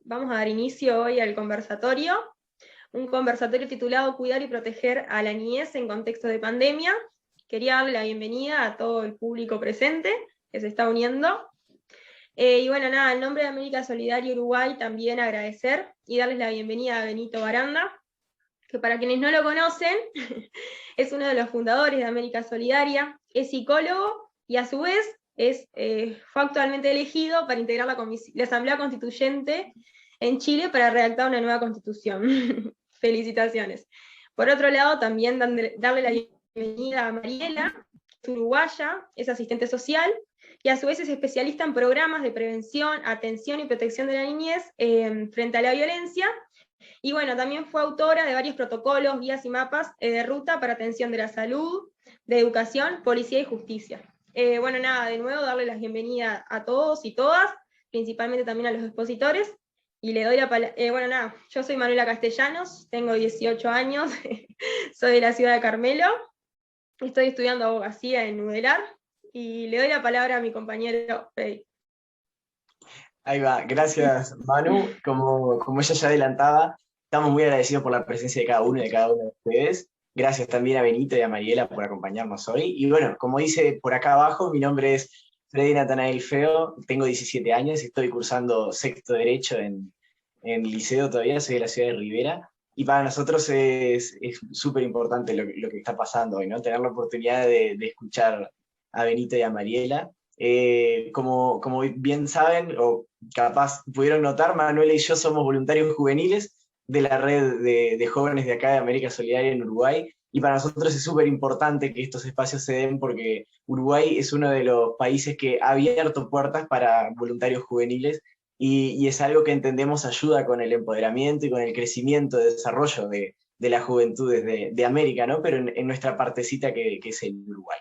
Vamos a dar inicio hoy al conversatorio, un conversatorio titulado Cuidar y proteger a la niñez en contexto de pandemia. Quería darle la bienvenida a todo el público presente que se está uniendo. En nombre de América Solidaria Uruguay también agradecer y darles la bienvenida a Benito Baranda, que para quienes no lo conocen, es uno de los fundadores de América Solidaria, es psicólogo y a su vez fue actualmente elegido para integrar la Asamblea Constituyente en Chile para redactar una nueva constitución. Felicitaciones. Por otro lado, también darle la bienvenida a Mariela, que es uruguaya, es asistente social, y a su vez es especialista en programas de prevención, atención y protección de la niñez frente a la violencia. Y bueno, también fue autora de varios protocolos, guías y mapas de ruta para atención de la salud, de educación, policía y justicia. De nuevo darle la bienvenida a todos y todas, principalmente también a los expositores, y le doy la palabra. Yo soy Manuela Castellanos, tengo 18 años, soy de la ciudad de Carmelo, estoy estudiando abogacía en UDELAR, y le doy la palabra a mi compañero Freddy. Ahí va, gracias Manu. Como ella ya adelantaba, estamos muy agradecidos por la presencia de cada uno y de cada uno de ustedes. Gracias también a Benito y a Mariela por acompañarnos hoy. Y bueno, como dice por acá abajo, mi nombre es Freddy Natanael Feo, tengo 17 años y estoy cursando sexto derecho en el liceo todavía, soy de la ciudad de Rivera. Y para nosotros es súper importante lo que está pasando hoy, ¿no? Tener la oportunidad de escuchar a Benito y a Mariela. Como bien saben, o capaz pudieron notar, Manuela y yo somos voluntarios juveniles de la red de jóvenes de acá de América Solidaria en Uruguay, y para nosotros es súper importante que estos espacios se den porque Uruguay es uno de los países que ha abierto puertas para voluntarios juveniles y es algo que entendemos ayuda con el empoderamiento y con el crecimiento, de desarrollo de las juventudes de América, ¿no? Pero en nuestra partecita que es el Uruguay.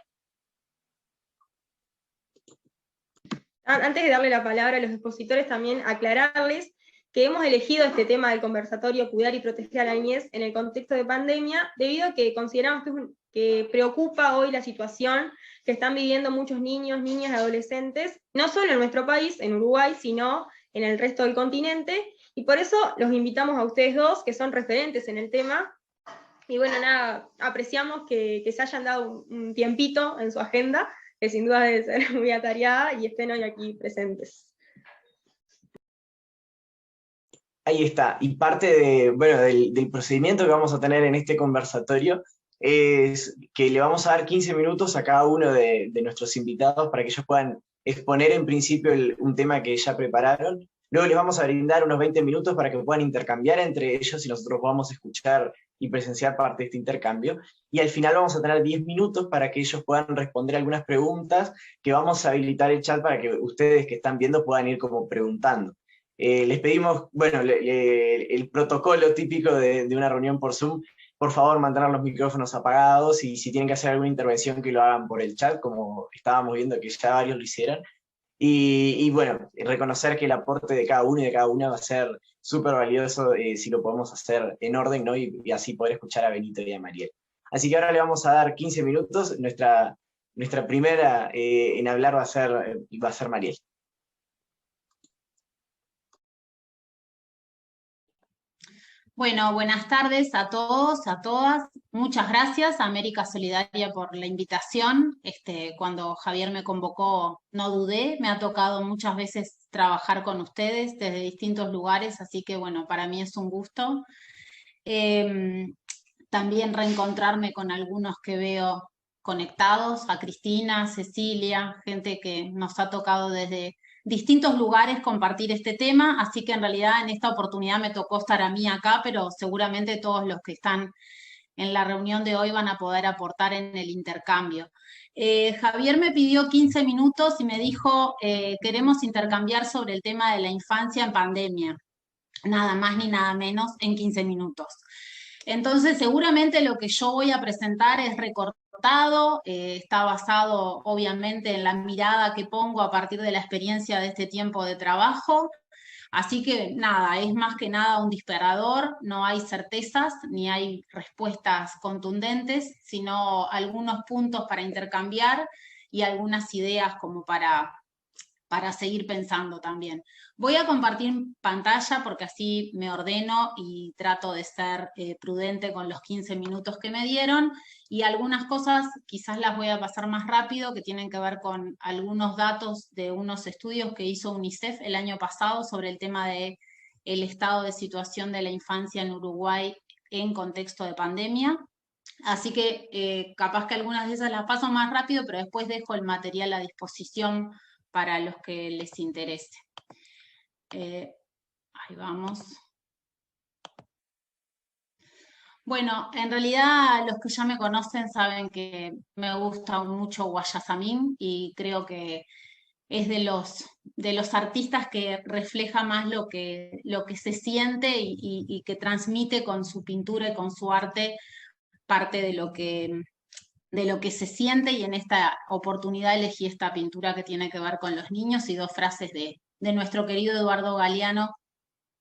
Antes de darle la palabra a los expositores, también aclararles que hemos elegido este tema del conversatorio Cuidar y proteger a la niñez en el contexto de pandemia, debido a que consideramos que preocupa hoy la situación que están viviendo muchos niños, niñas y adolescentes, no solo en nuestro país, en Uruguay, sino en el resto del continente, y por eso los invitamos a ustedes dos, que son referentes en el tema, y apreciamos que se hayan dado un tiempito en su agenda, que sin duda debe ser muy atareada, y estén hoy aquí presentes. Ahí está, y parte del procedimiento que vamos a tener en este conversatorio es que le vamos a dar 15 minutos a cada uno de nuestros invitados para que ellos puedan exponer en principio un tema que ya prepararon. Luego les vamos a brindar unos 20 minutos para que puedan intercambiar entre ellos y nosotros podamos escuchar y presenciar parte de este intercambio. Y al final vamos a tener 10 minutos para que ellos puedan responder algunas preguntas, que vamos a habilitar el chat para que ustedes que están viendo puedan ir como preguntando. Les pedimos, el protocolo típico de una reunión por Zoom, por favor mantener los micrófonos apagados, y si tienen que hacer alguna intervención que lo hagan por el chat, como estábamos viendo que ya varios lo hicieron. Y reconocer que el aporte de cada uno y de cada una va a ser súper valioso si lo podemos hacer en orden, ¿no? Y así poder escuchar a Benito y a Mariel. Así que ahora le vamos a dar 15 minutos. Nuestra primera en hablar va a ser Mariel. Bueno, buenas tardes a todos, a todas. Muchas gracias a América Solidaria por la invitación. Cuando Javier me convocó, no dudé. Me ha tocado muchas veces trabajar con ustedes desde distintos lugares, así que bueno, para mí es un gusto. También reencontrarme con algunos que veo conectados, a Cristina, Cecilia, gente que nos ha tocado desde distintos lugares compartir este tema, así que en realidad en esta oportunidad me tocó estar a mí acá, pero seguramente todos los que están en la reunión de hoy van a poder aportar en el intercambio. Javier me pidió 15 minutos y me dijo, queremos intercambiar sobre el tema de la infancia en pandemia, nada más ni nada menos en 15 minutos. Entonces, seguramente lo que yo voy a presentar es recortado, está basado obviamente en la mirada que pongo a partir de la experiencia de este tiempo de trabajo. Así que nada, es más que nada un disparador, no hay certezas ni hay respuestas contundentes, sino algunos puntos para intercambiar y algunas ideas como para para seguir pensando también. Voy a compartir pantalla porque así me ordeno y trato de ser prudente con los 15 minutos que me dieron, y algunas cosas quizás las voy a pasar más rápido, que tienen que ver con algunos datos de unos estudios que hizo UNICEF el año pasado sobre el tema de el estado de situación de la infancia en Uruguay en contexto de pandemia. Así que capaz que algunas de esas las paso más rápido, pero después dejo el material a disposición para los que les interese. Ahí vamos. Bueno, en realidad los que ya me conocen saben que me gusta mucho Guayasamín, y creo que es de los artistas que refleja más lo que se siente y que transmite con su pintura y con su arte parte de lo que se siente, y en esta oportunidad elegí esta pintura que tiene que ver con los niños y dos frases de nuestro querido Eduardo Galeano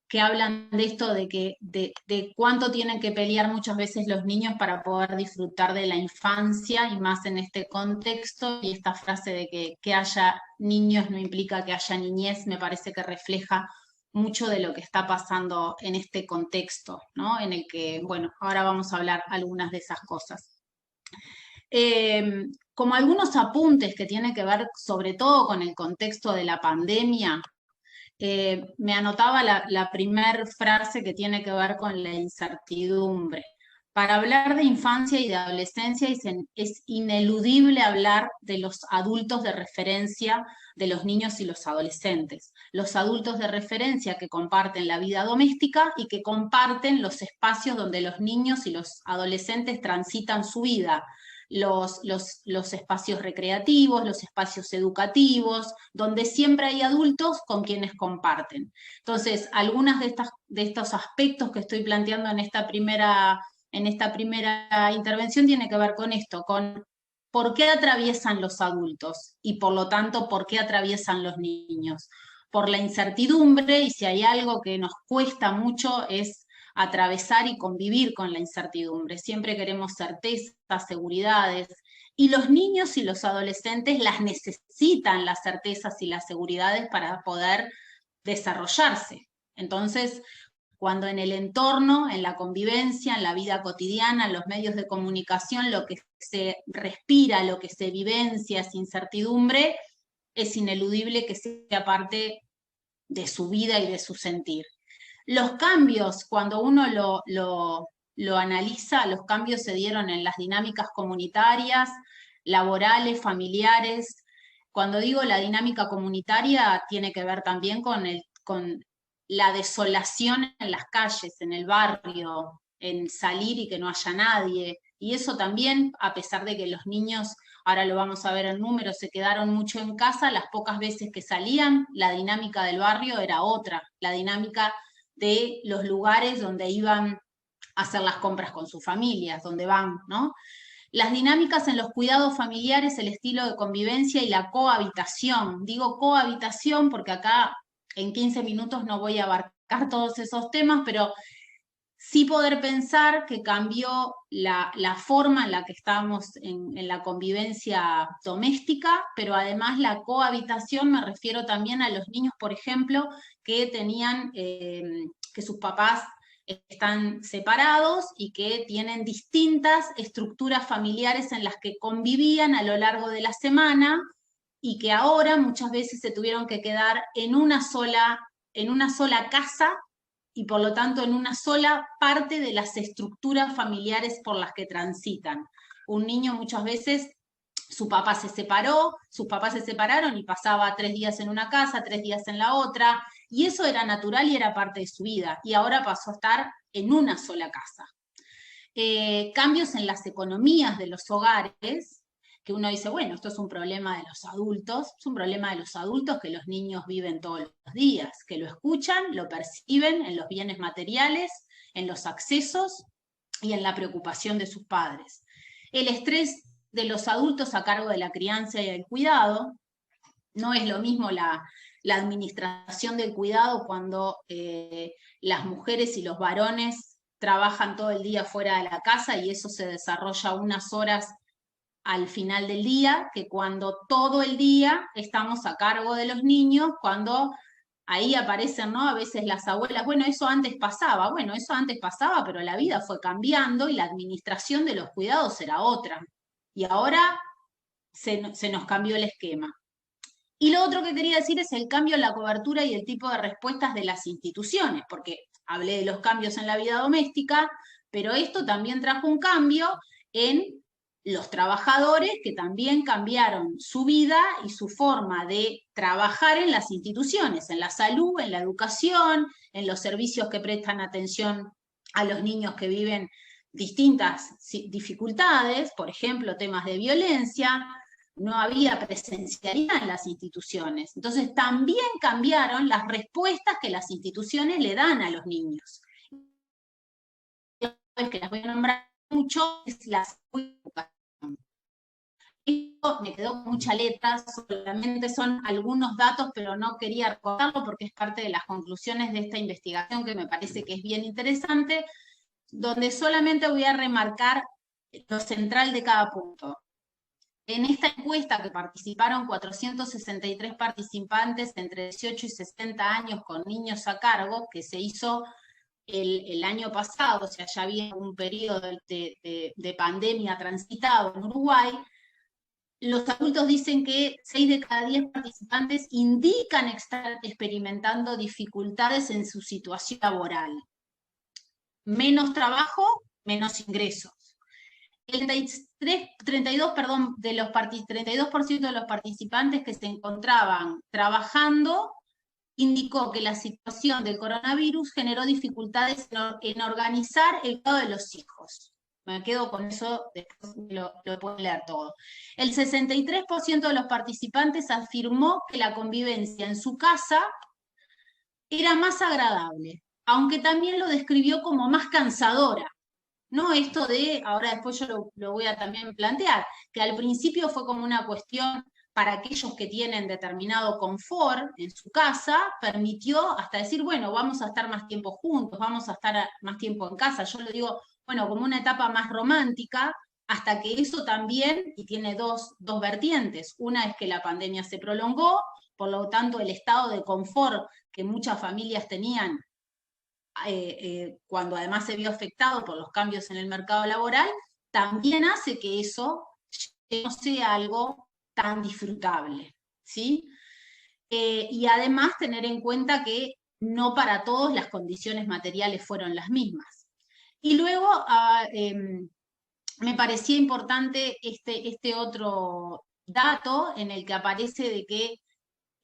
que hablan de esto de cuánto tienen que pelear muchas veces los niños para poder disfrutar de la infancia, y más en este contexto, y esta frase de que haya niños no implica que haya niñez, me parece que refleja mucho de lo que está pasando en este contexto, ¿no? En el que, bueno, ahora vamos a hablar algunas de esas cosas. Como algunos apuntes que tienen que ver sobre todo con el contexto de la pandemia, me anotaba la primer frase que tiene que ver con la incertidumbre. Para hablar de infancia y de adolescencia es ineludible hablar de los adultos de referencia de los niños y los adolescentes. Los adultos de referencia que comparten la vida doméstica y que comparten los espacios donde los niños y los adolescentes transitan su vida. Los espacios recreativos, los espacios educativos, donde siempre hay adultos con quienes comparten. Entonces, algunos de estos aspectos que estoy planteando en esta primera intervención tiene que ver con esto, con por qué atraviesan los adultos y por lo tanto por qué atraviesan los niños. Por la incertidumbre, y si hay algo que nos cuesta mucho es atravesar y convivir con la incertidumbre. Siempre queremos certezas, seguridades, y los niños y los adolescentes las necesitan, las certezas y las seguridades, para poder desarrollarse. Entonces, cuando en el entorno, en la convivencia, en la vida cotidiana, en los medios de comunicación, lo que se respira, lo que se vivencia es incertidumbre, es ineludible que sea parte de su vida y de su sentir. Los cambios, cuando uno lo analiza, los cambios se dieron en las dinámicas comunitarias, laborales, familiares. Cuando digo la dinámica comunitaria, tiene que ver también con la desolación en las calles, en el barrio, en salir y que no haya nadie. Y eso también, a pesar de que los niños, ahora lo vamos a ver en números, se quedaron mucho en casa, las pocas veces que salían, la dinámica del barrio era otra, la dinámica de los lugares donde iban a hacer las compras con sus familias, donde van, ¿no? Las dinámicas en los cuidados familiares, el estilo de convivencia y la cohabitación. Digo cohabitación porque acá en 15 minutos no voy a abarcar todos esos temas, pero sí poder pensar que cambió la forma en la que estábamos en la convivencia doméstica, pero además la cohabitación, me refiero también a los niños, por ejemplo, que tenían, que sus papás están separados y que tienen distintas estructuras familiares en las que convivían a lo largo de la semana, y que ahora muchas veces se tuvieron que quedar en una sola casa, y por lo tanto en una sola parte de las estructuras familiares por las que transitan. Un niño muchas veces, su papá se separó, sus papás se separaron y pasaba 3 días en una casa, 3 días en la otra, y eso era natural y era parte de su vida, y ahora pasó a estar en una sola casa. Cambios en las economías de los hogares, que uno dice, bueno, esto es un problema de los adultos, es un problema de los adultos que los niños viven todos los días, que lo escuchan, lo perciben en los bienes materiales, en los accesos y en la preocupación de sus padres. El estrés de los adultos a cargo de la crianza y el cuidado. No es lo mismo la administración del cuidado cuando las mujeres y los varones trabajan todo el día fuera de la casa y eso se desarrolla unas horas al final del día que cuando todo el día estamos a cargo de los niños, cuando ahí aparecen, ¿no? A veces las abuelas, bueno, eso antes pasaba, pero la vida fue cambiando y la administración de los cuidados era otra. Y ahora se nos cambió el esquema. Y lo otro que quería decir es el cambio en la cobertura y el tipo de respuestas de las instituciones, porque hablé de los cambios en la vida doméstica, pero esto también trajo un cambio en los trabajadores que también cambiaron su vida y su forma de trabajar en las instituciones, en la salud, en la educación, en los servicios que prestan atención a los niños que viven distintas dificultades, por ejemplo, temas de violencia. No había presencialidad en las instituciones. Entonces también cambiaron las respuestas que las instituciones le dan a los niños. Que las voy a nombrar mucho es la educación. Esto me quedó con mucha letra, solamente son algunos datos, pero no quería recordarlo porque es parte de las conclusiones de esta investigación que me parece que es bien interesante, donde solamente voy a remarcar lo central de cada punto. En esta encuesta que participaron 463 participantes entre 18 y 60 años con niños a cargo, que se hizo el año pasado, o sea, ya había un periodo de pandemia transitado en Uruguay, los adultos dicen que 6 de cada 10 participantes indican estar experimentando dificultades en su situación laboral. Menos trabajo, menos ingresos. El 32% de los participantes que se encontraban trabajando indicó que la situación del coronavirus generó dificultades en organizar el cuidado de los hijos. Me quedo con eso, después lo pueden leer todo. El 63% de los participantes afirmó que la convivencia en su casa era más agradable, aunque también lo describió como más cansadora. No esto de, ahora después yo lo voy a también plantear, que al principio fue como una cuestión para aquellos que tienen determinado confort en su casa, permitió hasta decir, bueno, vamos a estar más tiempo juntos, vamos a estar más tiempo en casa. Yo lo digo, bueno, como una etapa más romántica, hasta que eso también, y tiene dos vertientes. Una es que la pandemia se prolongó, por lo tanto el estado de confort que muchas familias tenían cuando además se vio afectado por los cambios en el mercado laboral, también hace que eso no sea algo tan disfrutable, ¿sí? Y además tener en cuenta que no para todos las condiciones materiales fueron las mismas. Y luego me parecía importante este otro dato en el que aparece de que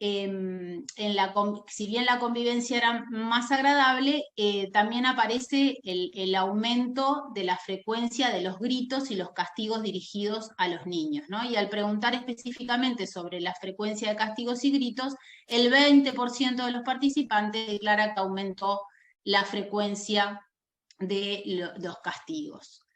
si bien la convivencia era más agradable, también aparece el aumento de la frecuencia de los gritos y los castigos dirigidos a los niños, ¿no? Y al preguntar específicamente sobre la frecuencia de castigos y gritos, el 20% de los participantes declara que aumentó la frecuencia de los castigos.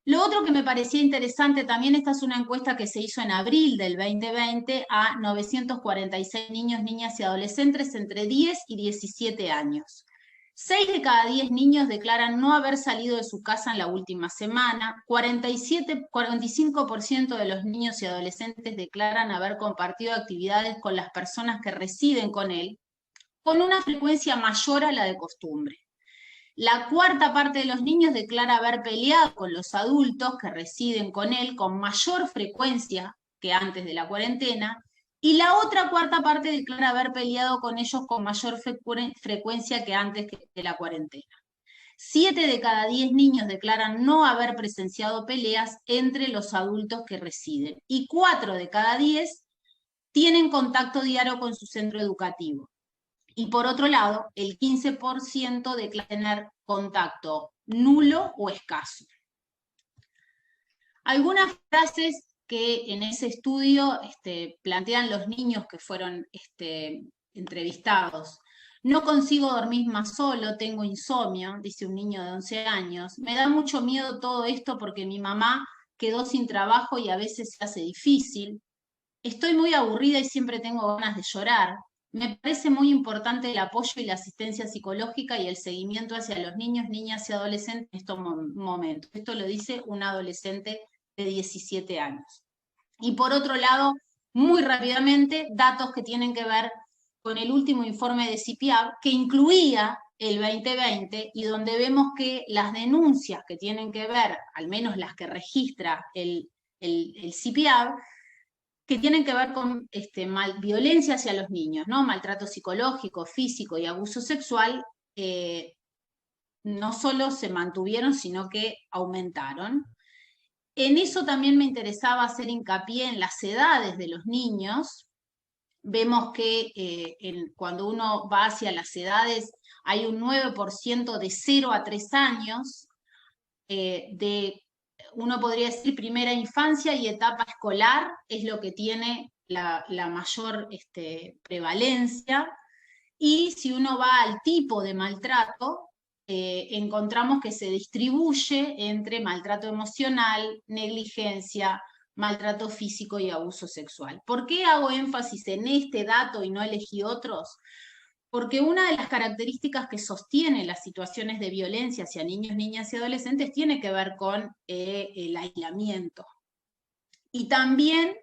Lo otro que me parecía interesante también, esta es una encuesta que se hizo en abril del 2020 a 946 niños, niñas y adolescentes entre 10 y 17 años. 6 de cada 10 niños declaran no haber salido de su casa en la última semana, 45% de los niños y adolescentes declaran haber compartido actividades con las personas que residen con él, con una frecuencia mayor a la de costumbre. La cuarta parte de los niños declara haber peleado con los adultos que residen con él con mayor frecuencia que antes de la cuarentena, y la otra cuarta parte declara haber peleado con ellos con mayor frecuencia que antes de la cuarentena. 7 de cada 10 niños declaran no haber presenciado peleas entre los adultos que residen, y 4 de cada 10 tienen contacto diario con su centro educativo. Y por otro lado, el 15% declara tener contacto nulo o escaso. Algunas frases que en ese estudio plantean los niños que fueron entrevistados. No consigo dormir más solo, tengo insomnio, dice un niño de 11 años. Me da mucho miedo todo esto porque mi mamá quedó sin trabajo y a veces se hace difícil. Estoy muy aburrida y siempre tengo ganas de llorar. Me parece muy importante el apoyo y la asistencia psicológica y el seguimiento hacia los niños, niñas y adolescentes en estos momentos. Esto lo dice un adolescente de 17 años. Y por otro lado, muy rápidamente, datos que tienen que ver con el último informe de CIPIAB, que incluía el 2020 y donde vemos que las denuncias que tienen que ver, al menos las que registra el CIPIAB, que tienen que ver con violencia hacia los niños, ¿no? Maltrato psicológico, físico y abuso sexual, no solo se mantuvieron, sino que aumentaron. En eso también me interesaba hacer hincapié en las edades de los niños. Vemos que cuando uno va hacia las edades, hay un 9% de 0 a 3 años, uno podría decir primera infancia y etapa escolar, es lo que tiene la mayor prevalencia. Y si uno va al tipo de maltrato, encontramos que se distribuye entre maltrato emocional, negligencia, maltrato físico y abuso sexual. ¿Por qué hago énfasis en este dato y no elegí otros? Porque una de las características que sostiene las situaciones de violencia hacia niños, niñas y adolescentes tiene que ver con el aislamiento. Y también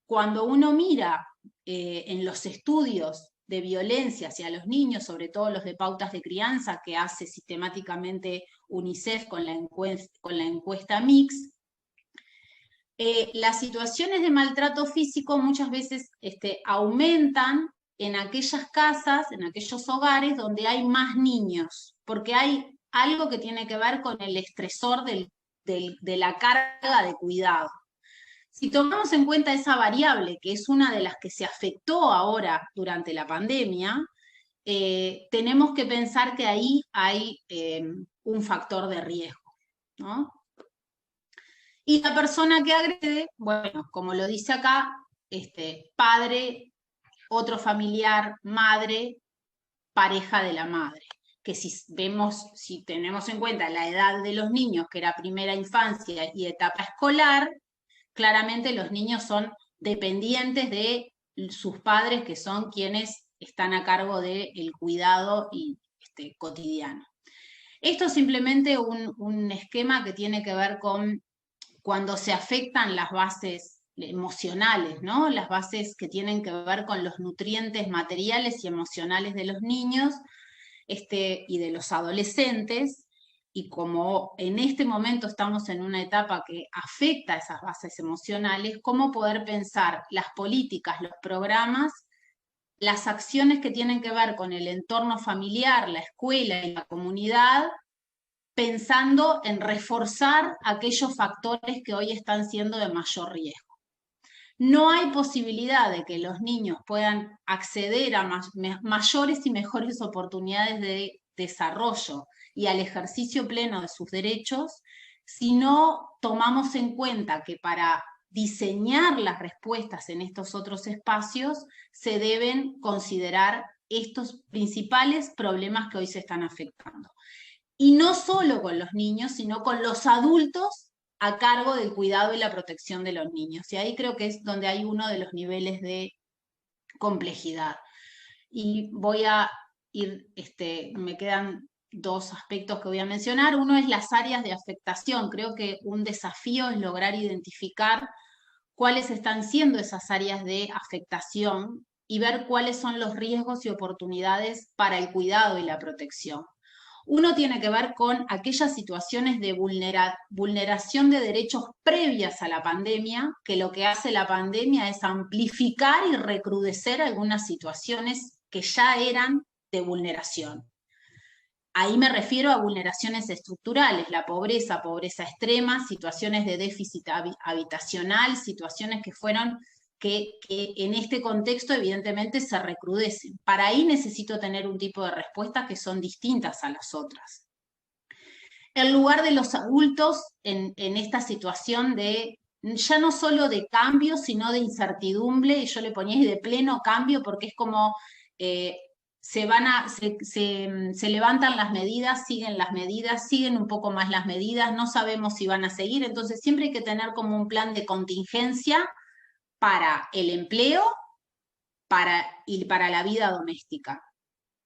cuando uno mira en los estudios de violencia hacia los niños, sobre todo los de pautas de crianza que hace sistemáticamente UNICEF con la encuesta MIX, las situaciones de maltrato físico muchas veces aumentan en aquellas casas, en aquellos hogares donde hay más niños, porque hay algo que tiene que ver con el estresor de la carga de cuidado. Si tomamos en cuenta esa variable, que es una de las que se afectó ahora durante la pandemia, tenemos que pensar que ahí hay un factor de riesgo, ¿no? Y la persona que agrede, bueno, como lo dice acá, padre, otro familiar, madre, pareja de la madre. Que si tenemos en cuenta la edad de los niños, que era primera infancia y etapa escolar, claramente los niños son dependientes de sus padres, que son quienes están a cargo del cuidado cotidiano. Esto es simplemente un esquema que tiene que ver con cuando se afectan las bases emocionales, ¿no? Las bases que tienen que ver con los nutrientes materiales y emocionales de los niños y de los adolescentes. Y como en este momento estamos en una etapa que afecta a esas bases emocionales, cómo poder pensar las políticas, los programas, las acciones que tienen que ver con el entorno familiar, la escuela y la comunidad, pensando en reforzar aquellos factores que hoy están siendo de mayor riesgo. No hay posibilidad de que los niños puedan acceder a mayores y mejores oportunidades de desarrollo y al ejercicio pleno de sus derechos si no tomamos en cuenta que para diseñar las respuestas en estos otros espacios se deben considerar estos principales problemas que hoy se están afectando. Y no solo con los niños, sino con los adultos a cargo del cuidado y la protección de los niños. Y ahí creo que es donde hay uno de los niveles de complejidad. Y voy a ir, me quedan dos aspectos que voy a mencionar. Uno es las áreas de afectación. Creo que un desafío es lograr identificar cuáles están siendo esas áreas de afectación y ver cuáles son los riesgos y oportunidades para el cuidado y la protección. Uno tiene que ver con aquellas situaciones de vulneración de derechos previas a la pandemia, que lo que hace la pandemia es amplificar y recrudecer algunas situaciones que ya eran de vulneración. Ahí me refiero a vulneraciones estructurales, la pobreza, pobreza extrema, situaciones de déficit habitacional, situaciones que fueron que en este contexto evidentemente se recrudecen. Para ahí necesito tener un tipo de respuestas que son distintas a las otras. El lugar de los adultos en esta situación de, ya no solo de cambio, sino de incertidumbre, y yo le ponía de pleno cambio porque es como se levantan las medidas, siguen un poco más las medidas, no sabemos si van a seguir, entonces siempre hay que tener como un plan de contingencia para el empleo y para la vida doméstica.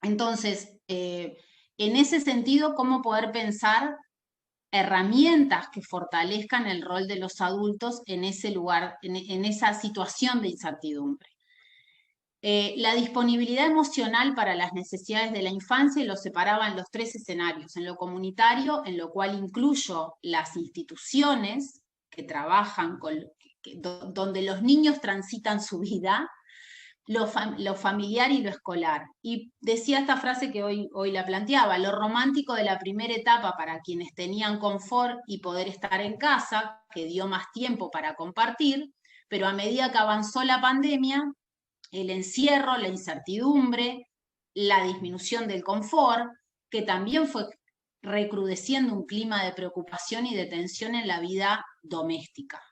Entonces, en ese sentido, ¿cómo poder pensar herramientas que fortalezcan el rol de los adultos en ese lugar, en esa situación de incertidumbre. La disponibilidad emocional para las necesidades de la infancia lo separaba en los 3 escenarios: en lo comunitario, en lo cual incluyo las instituciones que trabajan donde los niños transitan su vida, lo familiar y lo escolar. Y decía esta frase que hoy la planteaba: lo romántico de la primera etapa para quienes tenían confort y poder estar en casa, que dio más tiempo para compartir, pero a medida que avanzó la pandemia, el encierro, la incertidumbre, la disminución del confort, que también fue recrudeciendo un clima de preocupación y de tensión en la vida doméstica.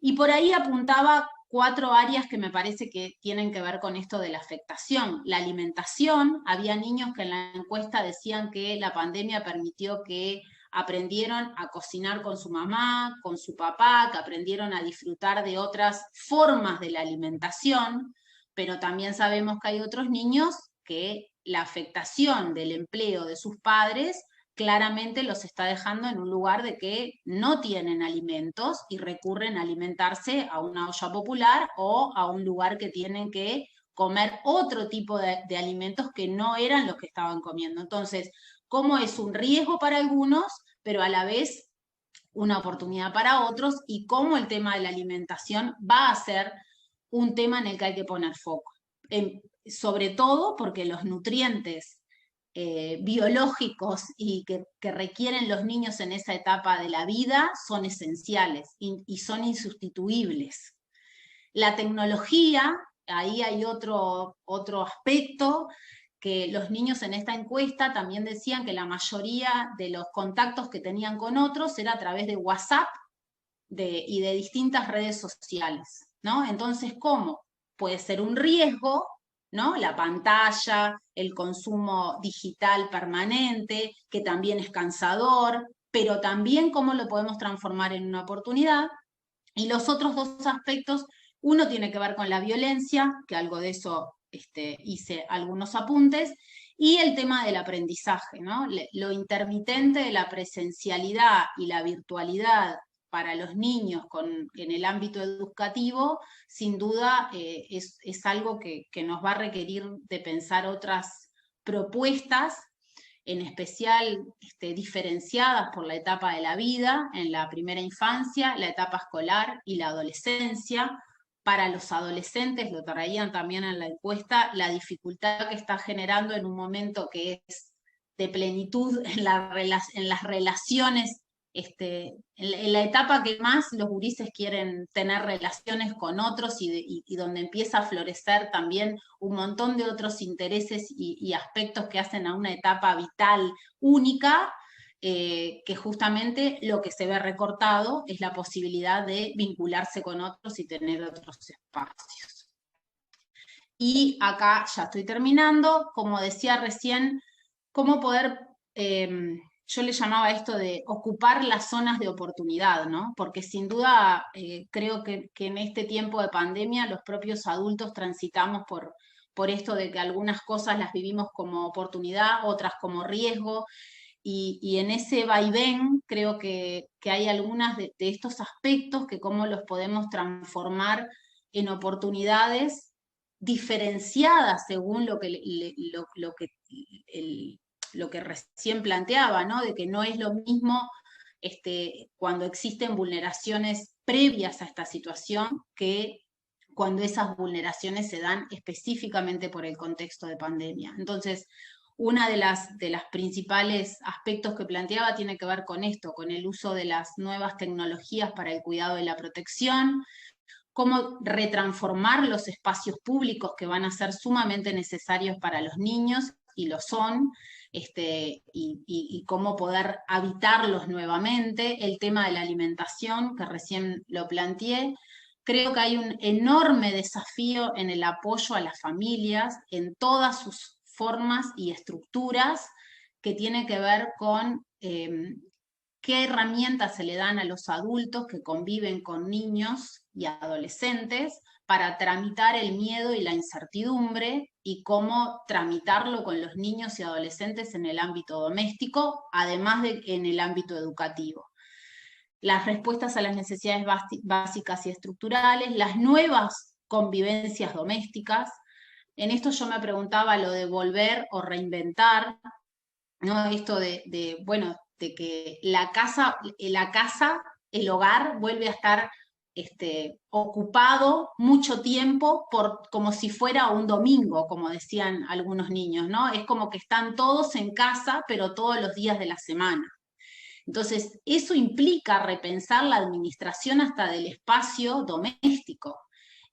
Y por ahí apuntaba 4 áreas que me parece que tienen que ver con esto de la afectación. La alimentación: había niños que en la encuesta decían que la pandemia permitió que aprendieron a cocinar con su mamá, con su papá, que aprendieron a disfrutar de otras formas de la alimentación, pero también sabemos que hay otros niños que la afectación del empleo de sus padres claramente los está dejando en un lugar de que no tienen alimentos y recurren a alimentarse a una olla popular o a un lugar que tienen que comer otro tipo de alimentos que no eran los que estaban comiendo. Entonces, cómo es un riesgo para algunos, pero a la vez una oportunidad para otros, y cómo el tema de la alimentación va a ser un tema en el que hay que poner foco. Sobre todo porque los nutrientes biológicos y que requieren los niños en esa etapa de la vida son esenciales y son insustituibles. La tecnología, ahí hay otro aspecto, que los niños en esta encuesta también decían que la mayoría de los contactos que tenían con otros era a través de WhatsApp y de distintas redes sociales, ¿no? Entonces, ¿cómo? Puede ser un riesgo, ¿no? La pantalla, el consumo digital permanente, que también es cansador, pero también cómo lo podemos transformar en una oportunidad. Y los otros 2 aspectos: uno tiene que ver con la violencia, que algo de eso hice algunos apuntes, y el tema del aprendizaje, ¿no? Lo intermitente de la presencialidad y la virtualidad para los niños en el ámbito educativo, sin duda es algo que nos va a requerir de pensar otras propuestas, en especial diferenciadas por la etapa de la vida, en la primera infancia, la etapa escolar y la adolescencia. Para los adolescentes, lo traían también en la encuesta, la dificultad que está generando en un momento que es de plenitud en las relaciones, en la etapa que más los gurises quieren tener relaciones con otros y donde empieza a florecer también un montón de otros intereses y aspectos que hacen a una etapa vital única, que justamente lo que se ve recortado es la posibilidad de vincularse con otros y tener otros espacios. Y acá ya estoy terminando. Como decía recién, cómo poder, yo le llamaba esto de ocupar las zonas de oportunidad, ¿no? Porque sin duda creo que en este tiempo de pandemia los propios adultos transitamos por esto de que algunas cosas las vivimos como oportunidad, otras como riesgo, y en ese vaivén creo que hay algunas de estos aspectos que cómo los podemos transformar en oportunidades diferenciadas según lo que recién planteaba, ¿no? De que no es lo mismo cuando existen vulneraciones previas a esta situación que cuando esas vulneraciones se dan específicamente por el contexto de pandemia. Entonces, una de las principales aspectos que planteaba tiene que ver con esto, con el uso de las nuevas tecnologías para el cuidado y la protección, cómo retransformar los espacios públicos que van a ser sumamente necesarios para los niños, y lo son, y cómo poder habitarlos nuevamente. El tema de la alimentación, que recién lo planteé. Creo que hay un enorme desafío en el apoyo a las familias, en todas sus formas y estructuras, que tiene que ver con qué herramientas se le dan a los adultos que conviven con niños y adolescentes para tramitar el miedo y la incertidumbre y cómo tramitarlo con los niños y adolescentes en el ámbito doméstico, además de en el ámbito educativo. Las respuestas a las necesidades básicas y estructurales, las nuevas convivencias domésticas. En esto yo me preguntaba lo de volver o reinventar, ¿no? Esto bueno, de que la casa, el hogar vuelve a estar ocupado mucho tiempo como si fuera un domingo, como decían algunos niños, ¿no? Es como que están todos en casa, pero todos los días de la semana. Entonces, eso implica repensar la administración hasta del espacio doméstico.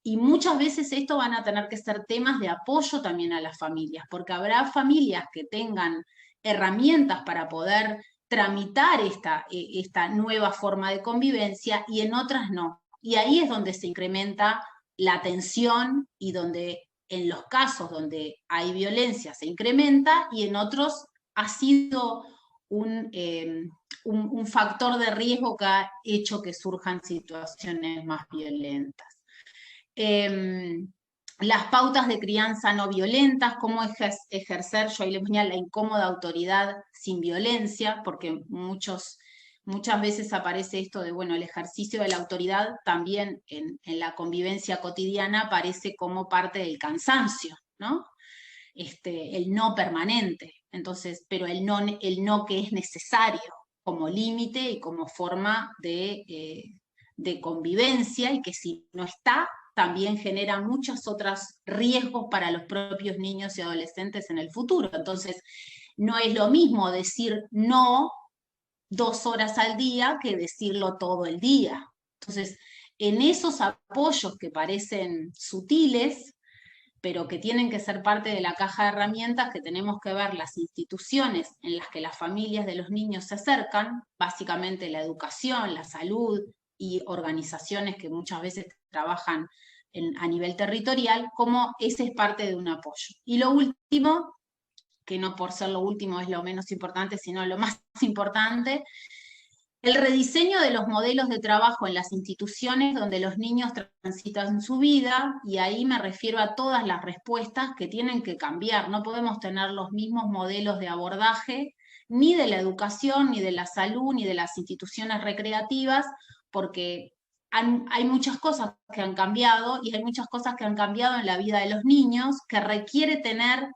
Y muchas veces esto van a tener que ser temas de apoyo también a las familias, porque habrá familias que tengan herramientas para poder tramitar esta nueva forma de convivencia y en otras no. Y ahí es donde se incrementa la tensión y donde en los casos donde hay violencia se incrementa y en otros ha sido un factor de riesgo que ha hecho que surjan situaciones más violentas. Las pautas de crianza no violentas, cómo ejercer, yo ahí les ponía la incómoda autoridad sin violencia, porque muchas veces aparece esto de, bueno, el ejercicio de la autoridad también en la convivencia cotidiana aparece como parte del cansancio, ¿no? El no permanente, entonces, pero el no que es necesario como límite y como forma de convivencia, y que si no está, también genera muchos otros riesgos para los propios niños y adolescentes en el futuro. Entonces, no es lo mismo decir no 2 horas al día que decirlo todo el día. Entonces, en esos apoyos que parecen sutiles, pero que tienen que ser parte de la caja de herramientas que tenemos que ver las instituciones en las que las familias de los niños se acercan, básicamente la educación, la salud y organizaciones que muchas veces trabajan a nivel territorial, como ese es parte de un apoyo. Y lo último, que no por ser lo último es lo menos importante, sino lo más importante, el rediseño de los modelos de trabajo en las instituciones donde los niños transitan su vida, y ahí me refiero a todas las respuestas que tienen que cambiar. No podemos tener los mismos modelos de abordaje, ni de la educación, ni de la salud, ni de las instituciones recreativas, porque hay muchas cosas que han cambiado, y hay muchas cosas que han cambiado en la vida de los niños, que requiere tener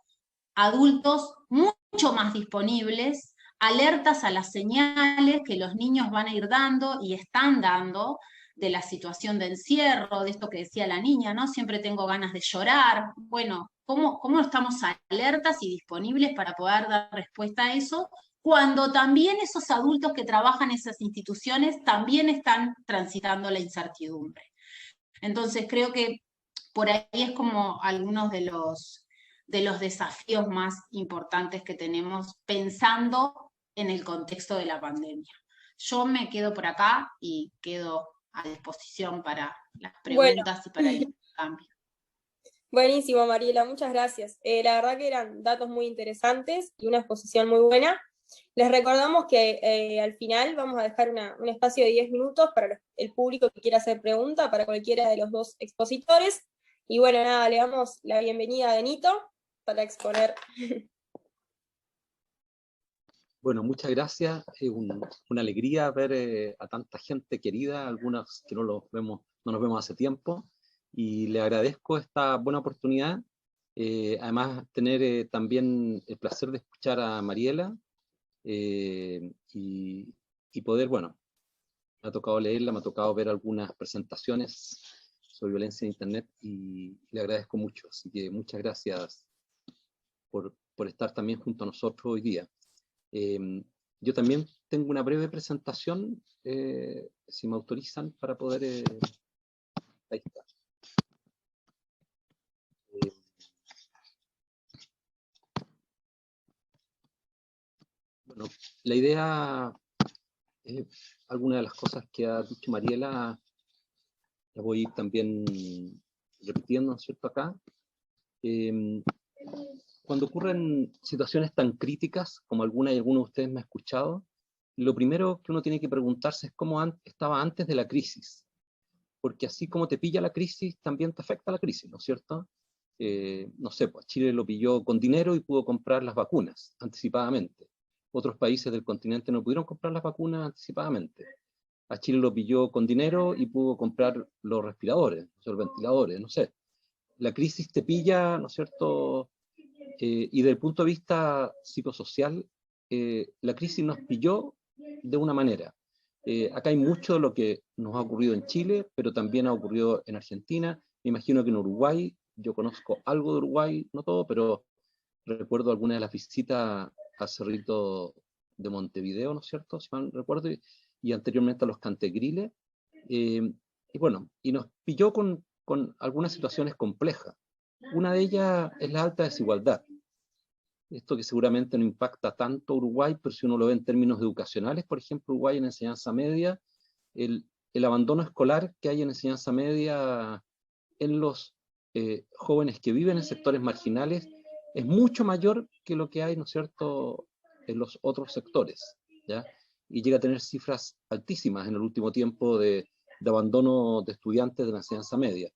adultos mucho más disponibles, alertas a las señales que los niños van a ir dando y están dando de la situación de encierro, de esto que decía la niña, ¿no? Siempre tengo ganas de llorar. Bueno, ¿cómo estamos alertas y disponibles para poder dar respuesta a eso? Cuando también esos adultos que trabajan en esas instituciones también están transitando la incertidumbre. Entonces creo que por ahí es como algunos de los desafíos más importantes que tenemos pensando en el contexto de la pandemia. Yo me quedo por acá y quedo a disposición para las preguntas y para el intercambio. Buenísimo, Mariela, muchas gracias. La verdad que eran datos muy interesantes y una exposición muy buena. Les recordamos que al final vamos a dejar un espacio de 10 minutos para el público que quiera hacer pregunta para cualquiera de los dos expositores. Y bueno, nada, le damos la bienvenida a Benito para exponer. Bueno, muchas gracias. Es una alegría ver a tanta gente querida, algunas que no nos vemos hace tiempo, y le agradezco esta buena oportunidad. Además, tener también el placer de escuchar a Mariela y poder, bueno, me ha tocado leerla, me ha tocado ver algunas presentaciones sobre violencia en Internet y le agradezco mucho. Así que muchas gracias por estar también junto a nosotros hoy día. Yo también tengo una breve presentación, si me autorizan, para poder... ahí está. Bueno, la idea es alguna de las cosas que ha dicho Mariela, la voy a ir también repitiendo, ¿no es cierto?, acá. Cuando ocurren situaciones tan críticas como alguna y alguno de ustedes me ha escuchado, lo primero que uno tiene que preguntarse es cómo estaba antes de la crisis. porque así como te pilla la crisis, también te afecta la crisis, ¿no es cierto? No sé, pues Chile lo pilló con dinero y pudo comprar las vacunas anticipadamente. Otros países del continente no pudieron comprar las vacunas anticipadamente. A Chile lo pilló con dinero y pudo comprar los respiradores, los ventiladores, no sé. La crisis te pilla, ¿no es cierto? Y desde el punto de vista psicosocial, la crisis nos pilló de una manera. Acá hay mucho de lo que nos ha ocurrido en Chile, pero también ha ocurrido en Argentina. Me imagino que en Uruguay, yo conozco algo de Uruguay, no todo, pero recuerdo algunas de las visitas a Cerrito de Montevideo, ¿no es cierto? Si mal recuerdo, y anteriormente a los Cantegriles. Y bueno, y nos pilló con algunas situaciones complejas. Una de ellas es la alta desigualdad. Esto que seguramente no impacta tanto a Uruguay, pero si uno lo ve en términos educacionales, por ejemplo, Uruguay en enseñanza media, el abandono escolar que hay en enseñanza media en los jóvenes que viven en sectores marginales es mucho mayor que lo que hay, ¿no es cierto?, en los otros sectores, ¿ya? Y llega a tener cifras altísimas en el último tiempo de abandono de estudiantes de la enseñanza media.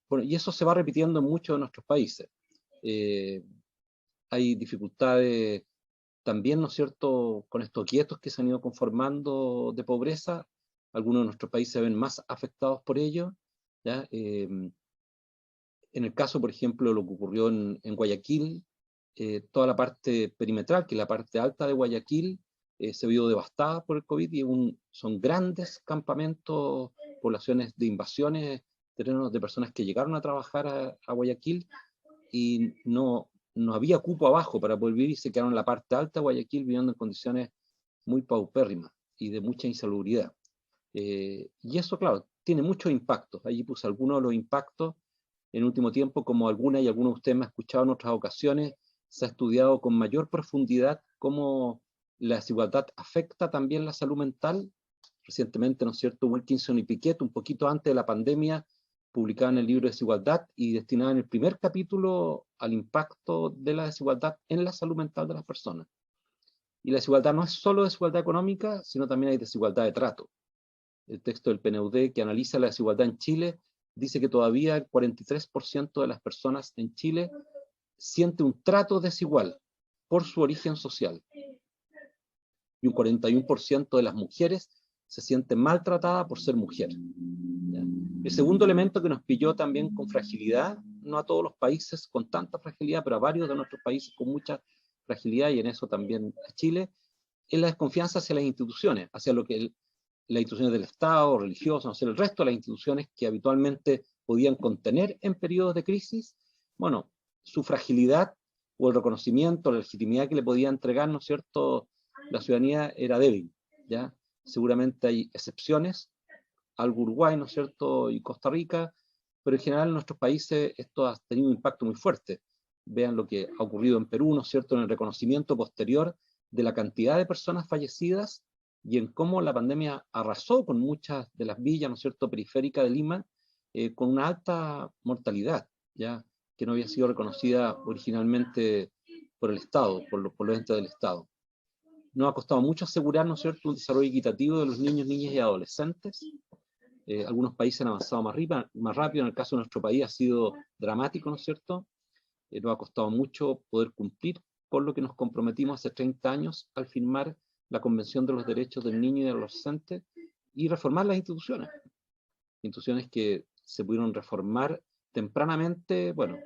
Bueno, y eso se va repitiendo en muchos de nuestros países. Hay dificultades también, ¿no es cierto?, con estos guetos que se han ido conformando de pobreza. Algunos de nuestros países se ven más afectados por ello, ¿ya? En el caso, por ejemplo, de lo que ocurrió en Guayaquil, toda la parte perimetral, que es la parte alta de Guayaquil, se vio devastada por el COVID y son grandes campamentos, poblaciones de invasiones, terrenos de personas que llegaron a trabajar a Guayaquil y no había cupo abajo para poder vivir y se quedaron en la parte alta de Guayaquil viviendo en condiciones muy paupérrimas y de mucha insalubridad. Y eso, claro, tiene muchos impactos. Allí puse algunos de los impactos en último tiempo, como algunos de ustedes me han escuchado en otras ocasiones, se ha estudiado con mayor profundidad cómo la desigualdad afecta también la salud mental. Recientemente, ¿no es cierto?, Wilkinson y Piquet, un poquito antes de la pandemia, publicaban el libro Desigualdad y destinaban el primer capítulo al impacto de la desigualdad en la salud mental de las personas. Y la desigualdad no es solo desigualdad económica, sino también hay desigualdad de trato. El texto del PNUD que analiza la desigualdad en Chile dice que todavía el 43% de las personas en Chile siente un trato desigual por su origen social. Y un 41% de las mujeres se siente maltratada por ser mujer. ¿Ya? El segundo elemento que nos pilló también con fragilidad, no a todos los países con tanta fragilidad, pero a varios de nuestros países con mucha fragilidad, y en eso también a Chile, es la desconfianza hacia las instituciones, hacia lo que las instituciones del Estado, religiosas, no sé, el resto de las instituciones que habitualmente podían contener en periodos de crisis. Bueno, su fragilidad o el reconocimiento, la legitimidad que le podía entregar, ¿no es cierto?, la ciudadanía era débil, ¿ya? Seguramente hay excepciones, algo Uruguay, ¿no es cierto?, y Costa Rica, pero en general en nuestros países esto ha tenido un impacto muy fuerte. Vean lo que ha ocurrido en Perú, ¿no es cierto?, en el reconocimiento posterior de la cantidad de personas fallecidas y en cómo la pandemia arrasó con muchas de las villas, ¿no es cierto?, periféricas de Lima, con una alta mortalidad, ya que no había sido reconocida originalmente por el Estado, por los entes del Estado. Nos ha costado mucho asegurar, ¿no es cierto?, un desarrollo equitativo de los niños, niñas y adolescentes. Algunos países han avanzado más rápido, en el caso de nuestro país ha sido dramático, ¿no es cierto? Nos ha costado mucho poder cumplir con lo que nos comprometimos hace 30 años al firmar la Convención de los Derechos del Niño y del Adolescente y reformar las instituciones. Instituciones que se pudieron reformar tempranamente, bueno,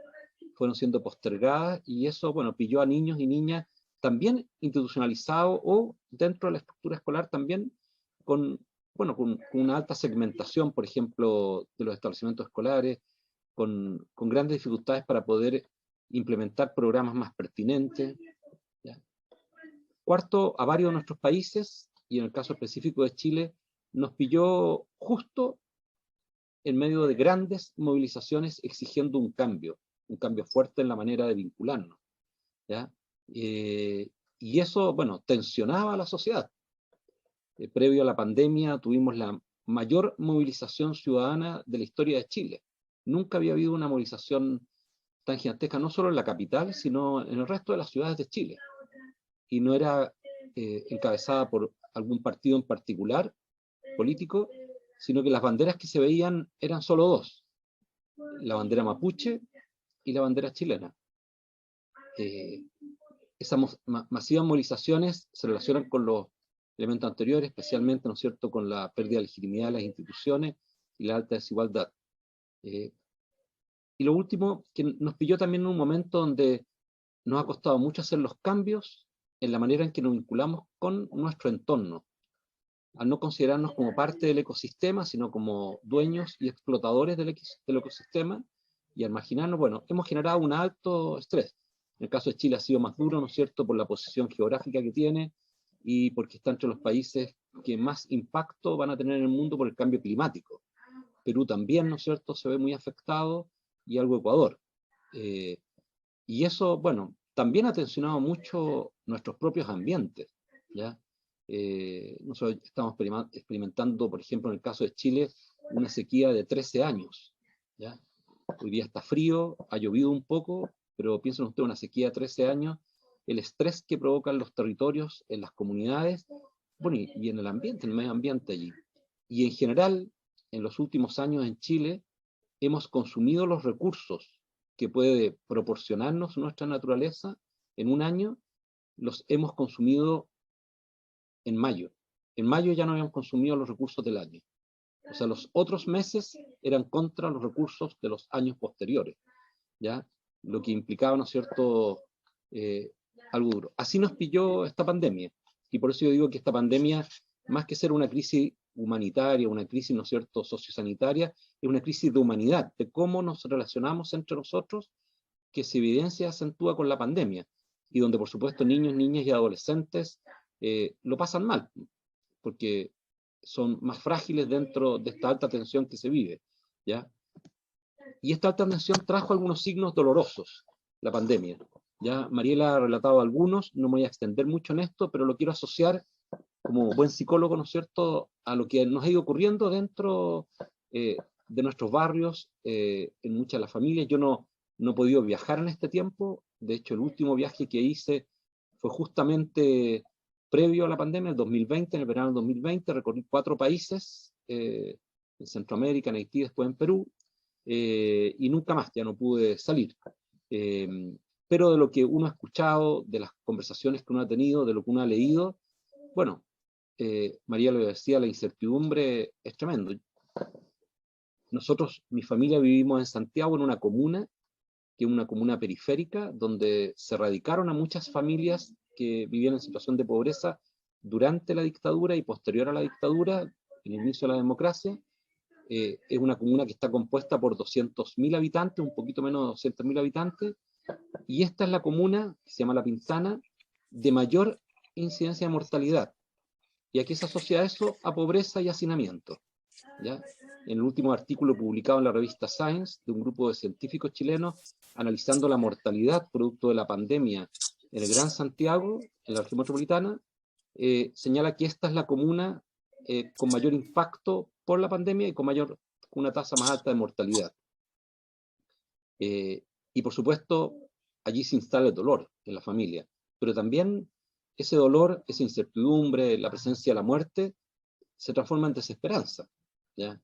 fueron siendo postergadas y eso, bueno, pilló a niños y niñas también institucionalizados o dentro de la estructura escolar también con una alta segmentación, por ejemplo, de los establecimientos escolares, con grandes dificultades para poder implementar programas más pertinentes. ¿Ya? Cuarto, a varios de nuestros países, y en el caso específico de Chile, nos pilló justo en medio de grandes movilizaciones exigiendo un cambio fuerte en la manera de vincularnos, ¿ya? Y eso, bueno, tensionaba a la sociedad. Previo a la pandemia tuvimos la mayor movilización ciudadana de la historia de Chile. Nunca había habido una movilización tan gigantesca, no solo en la capital, sino en el resto de las ciudades de Chile. Y no era encabezada por algún partido en particular político, sino que las banderas que se veían eran solo dos: la bandera mapuche y la bandera chilena. Esas masivas movilizaciones se relacionan con los elementos anteriores, especialmente, ¿no es cierto?, con la pérdida de legitimidad de las instituciones y la alta desigualdad. Y lo último, que nos pilló también en un momento donde nos ha costado mucho hacer los cambios en la manera en que nos vinculamos con nuestro entorno, al no considerarnos como parte del ecosistema, sino como dueños y explotadores del ecosistema, y al marginarnos, bueno, hemos generado un alto estrés. En el caso de Chile ha sido más duro, ¿no es cierto?, por la posición geográfica que tiene, y porque está entre los países que más impacto van a tener en el mundo por el cambio climático. Perú también, ¿no es cierto?, se ve muy afectado, y algo Ecuador. Y eso, bueno, también ha tensionado mucho nuestros propios ambientes, ¿ya? Nosotros estamos experimentando, por ejemplo, en el caso de Chile, una sequía de 13 años, ¿ya? Hoy día está frío, ha llovido un poco, pero piensen ustedes, una sequía de 13 años, el estrés que provocan los territorios, en las comunidades, bueno, y en el ambiente, en el medio ambiente allí. Y en general, en los últimos años en Chile, hemos consumido los recursos que puede proporcionarnos nuestra naturaleza en un año, los hemos consumido en mayo. En mayo ya no habíamos consumido los recursos del año. O sea, los otros meses eran contra los recursos de los años posteriores, ¿ya? Lo que implicaba, ¿no es cierto?, algo duro. Así nos pilló esta pandemia. Y por eso yo digo que esta pandemia, más que ser una crisis humanitaria, una crisis, ¿no es cierto?, sociosanitaria, es una crisis de humanidad, de cómo nos relacionamos entre nosotros, que se evidencia y acentúa con la pandemia, y donde, por supuesto, niños, niñas y adolescentes lo pasan mal, porque son más frágiles dentro de esta alta tensión que se vive, ¿ya? Y esta alta tensión trajo algunos signos dolorosos, la pandemia. Ya Mariela ha relatado algunos, no me voy a extender mucho en esto, pero lo quiero asociar como buen psicólogo, ¿no es cierto?, a lo que nos ha ido ocurriendo dentro de nuestros barrios, en muchas de las familias. Yo no he podido viajar en este tiempo. De hecho, el último viaje que hice fue justamente previo a la pandemia, el 2020, en el verano del 2020, recorrí 4 países, en Centroamérica, en Haití, después en Perú, y nunca más, ya no pude salir. Pero de lo que uno ha escuchado, de las conversaciones que uno ha tenido, de lo que uno ha leído, bueno, María lo decía, la incertidumbre es tremendo. Nosotros, mi familia, vivimos en Santiago, en una comuna, que es una comuna periférica, donde se radicaron a muchas familias que vivían en situación de pobreza durante la dictadura y posterior a la dictadura, el inicio de la democracia. Es una comuna que está compuesta por 200.000 habitantes, un poquito menos de 200.000 habitantes, y esta es la comuna, que se llama La Pintana, de mayor incidencia de mortalidad. Y aquí se asocia eso a pobreza y hacinamiento, ¿ya? En el último artículo publicado en la revista Science, de un grupo de científicos chilenos, analizando la mortalidad producto de la pandemia en el Gran Santiago, en la región metropolitana, señala que esta es la comuna con mayor impacto por la pandemia y con una tasa más alta de mortalidad. Y por supuesto, allí se instala el dolor en la familia, pero también ese dolor, esa incertidumbre, la presencia de la muerte, se transforma en desesperanza, ¿ya?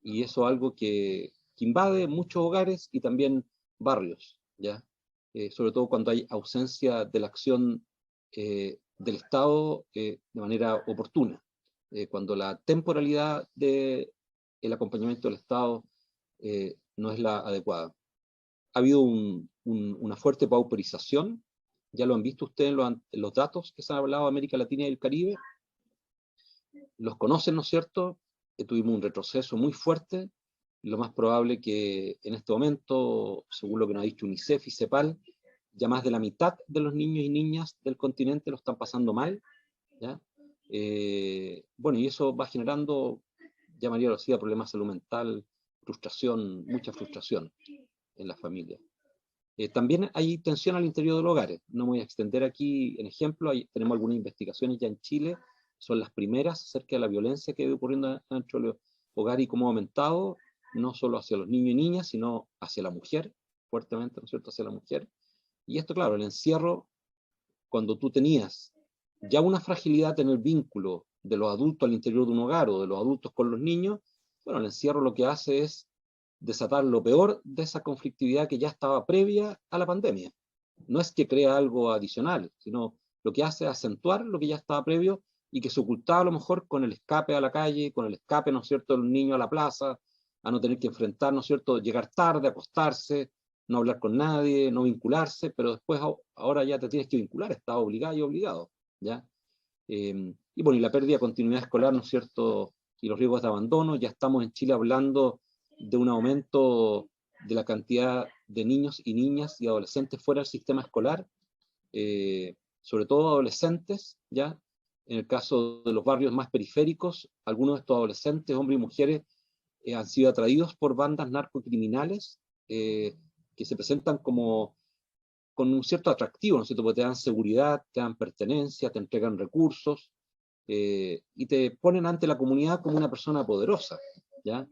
Y eso es algo que invade muchos hogares y también barrios, ¿ya? Sobre todo cuando hay ausencia de la acción del Estado de manera oportuna, cuando la temporalidad del acompañamiento del Estado no es la adecuada. Ha habido una fuerte pauperización, ya lo han visto ustedes en los datos que se han hablado de América Latina y el Caribe, los conocen, ¿no es cierto? Tuvimos un retroceso muy fuerte, y lo más probable que en este momento, según lo que nos ha dicho UNICEF y CEPAL, ya más de la mitad de los niños y niñas del continente lo están pasando mal, ¿ya? Bueno, y eso va generando, ya María lo decía, problemas de salud mental, frustración, mucha frustración en las familias. También hay tensión al interior de los hogares. No me voy a extender aquí en ejemplo, tenemos algunas investigaciones ya en Chile, son las primeras acerca de la violencia que ha ido ocurriendo dentro del hogar y cómo ha aumentado, no solo hacia los niños y niñas, sino hacia la mujer, fuertemente, ¿no es cierto?, hacia la mujer. Y esto, claro, el encierro, cuando tú tenías ya una fragilidad en el vínculo de los adultos al interior de un hogar o de los adultos con los niños, Bueno, el encierro lo que hace es desatar lo peor de esa conflictividad que ya estaba previa a la pandemia. No es que crea algo adicional, sino lo que hace es acentuar lo que ya estaba previo y que se ocultaba a lo mejor con el escape a la calle, con el escape, ¿no es cierto?, del niño a la plaza, a no tener que enfrentar, ¿no es cierto?, llegar tarde, acostarse, no hablar con nadie, no vincularse, pero después ahora ya te tienes que vincular, estás obligado y obligado, ¿ya? Y bueno, y la pérdida de continuidad escolar, ¿no es cierto?, y los riesgos de abandono. Ya estamos en Chile hablando de un aumento de la cantidad de niños y niñas y adolescentes fuera del sistema escolar, sobre todo adolescentes, ¿ya? En el caso de los barrios más periféricos, algunos de estos adolescentes, hombres y mujeres, han sido atraídos por bandas narcocriminales que se presentan como con un cierto atractivo, ¿no es cierto? Porque te dan seguridad, te dan pertenencia, te entregan recursos y te ponen ante la comunidad como una persona poderosa, ¿ya?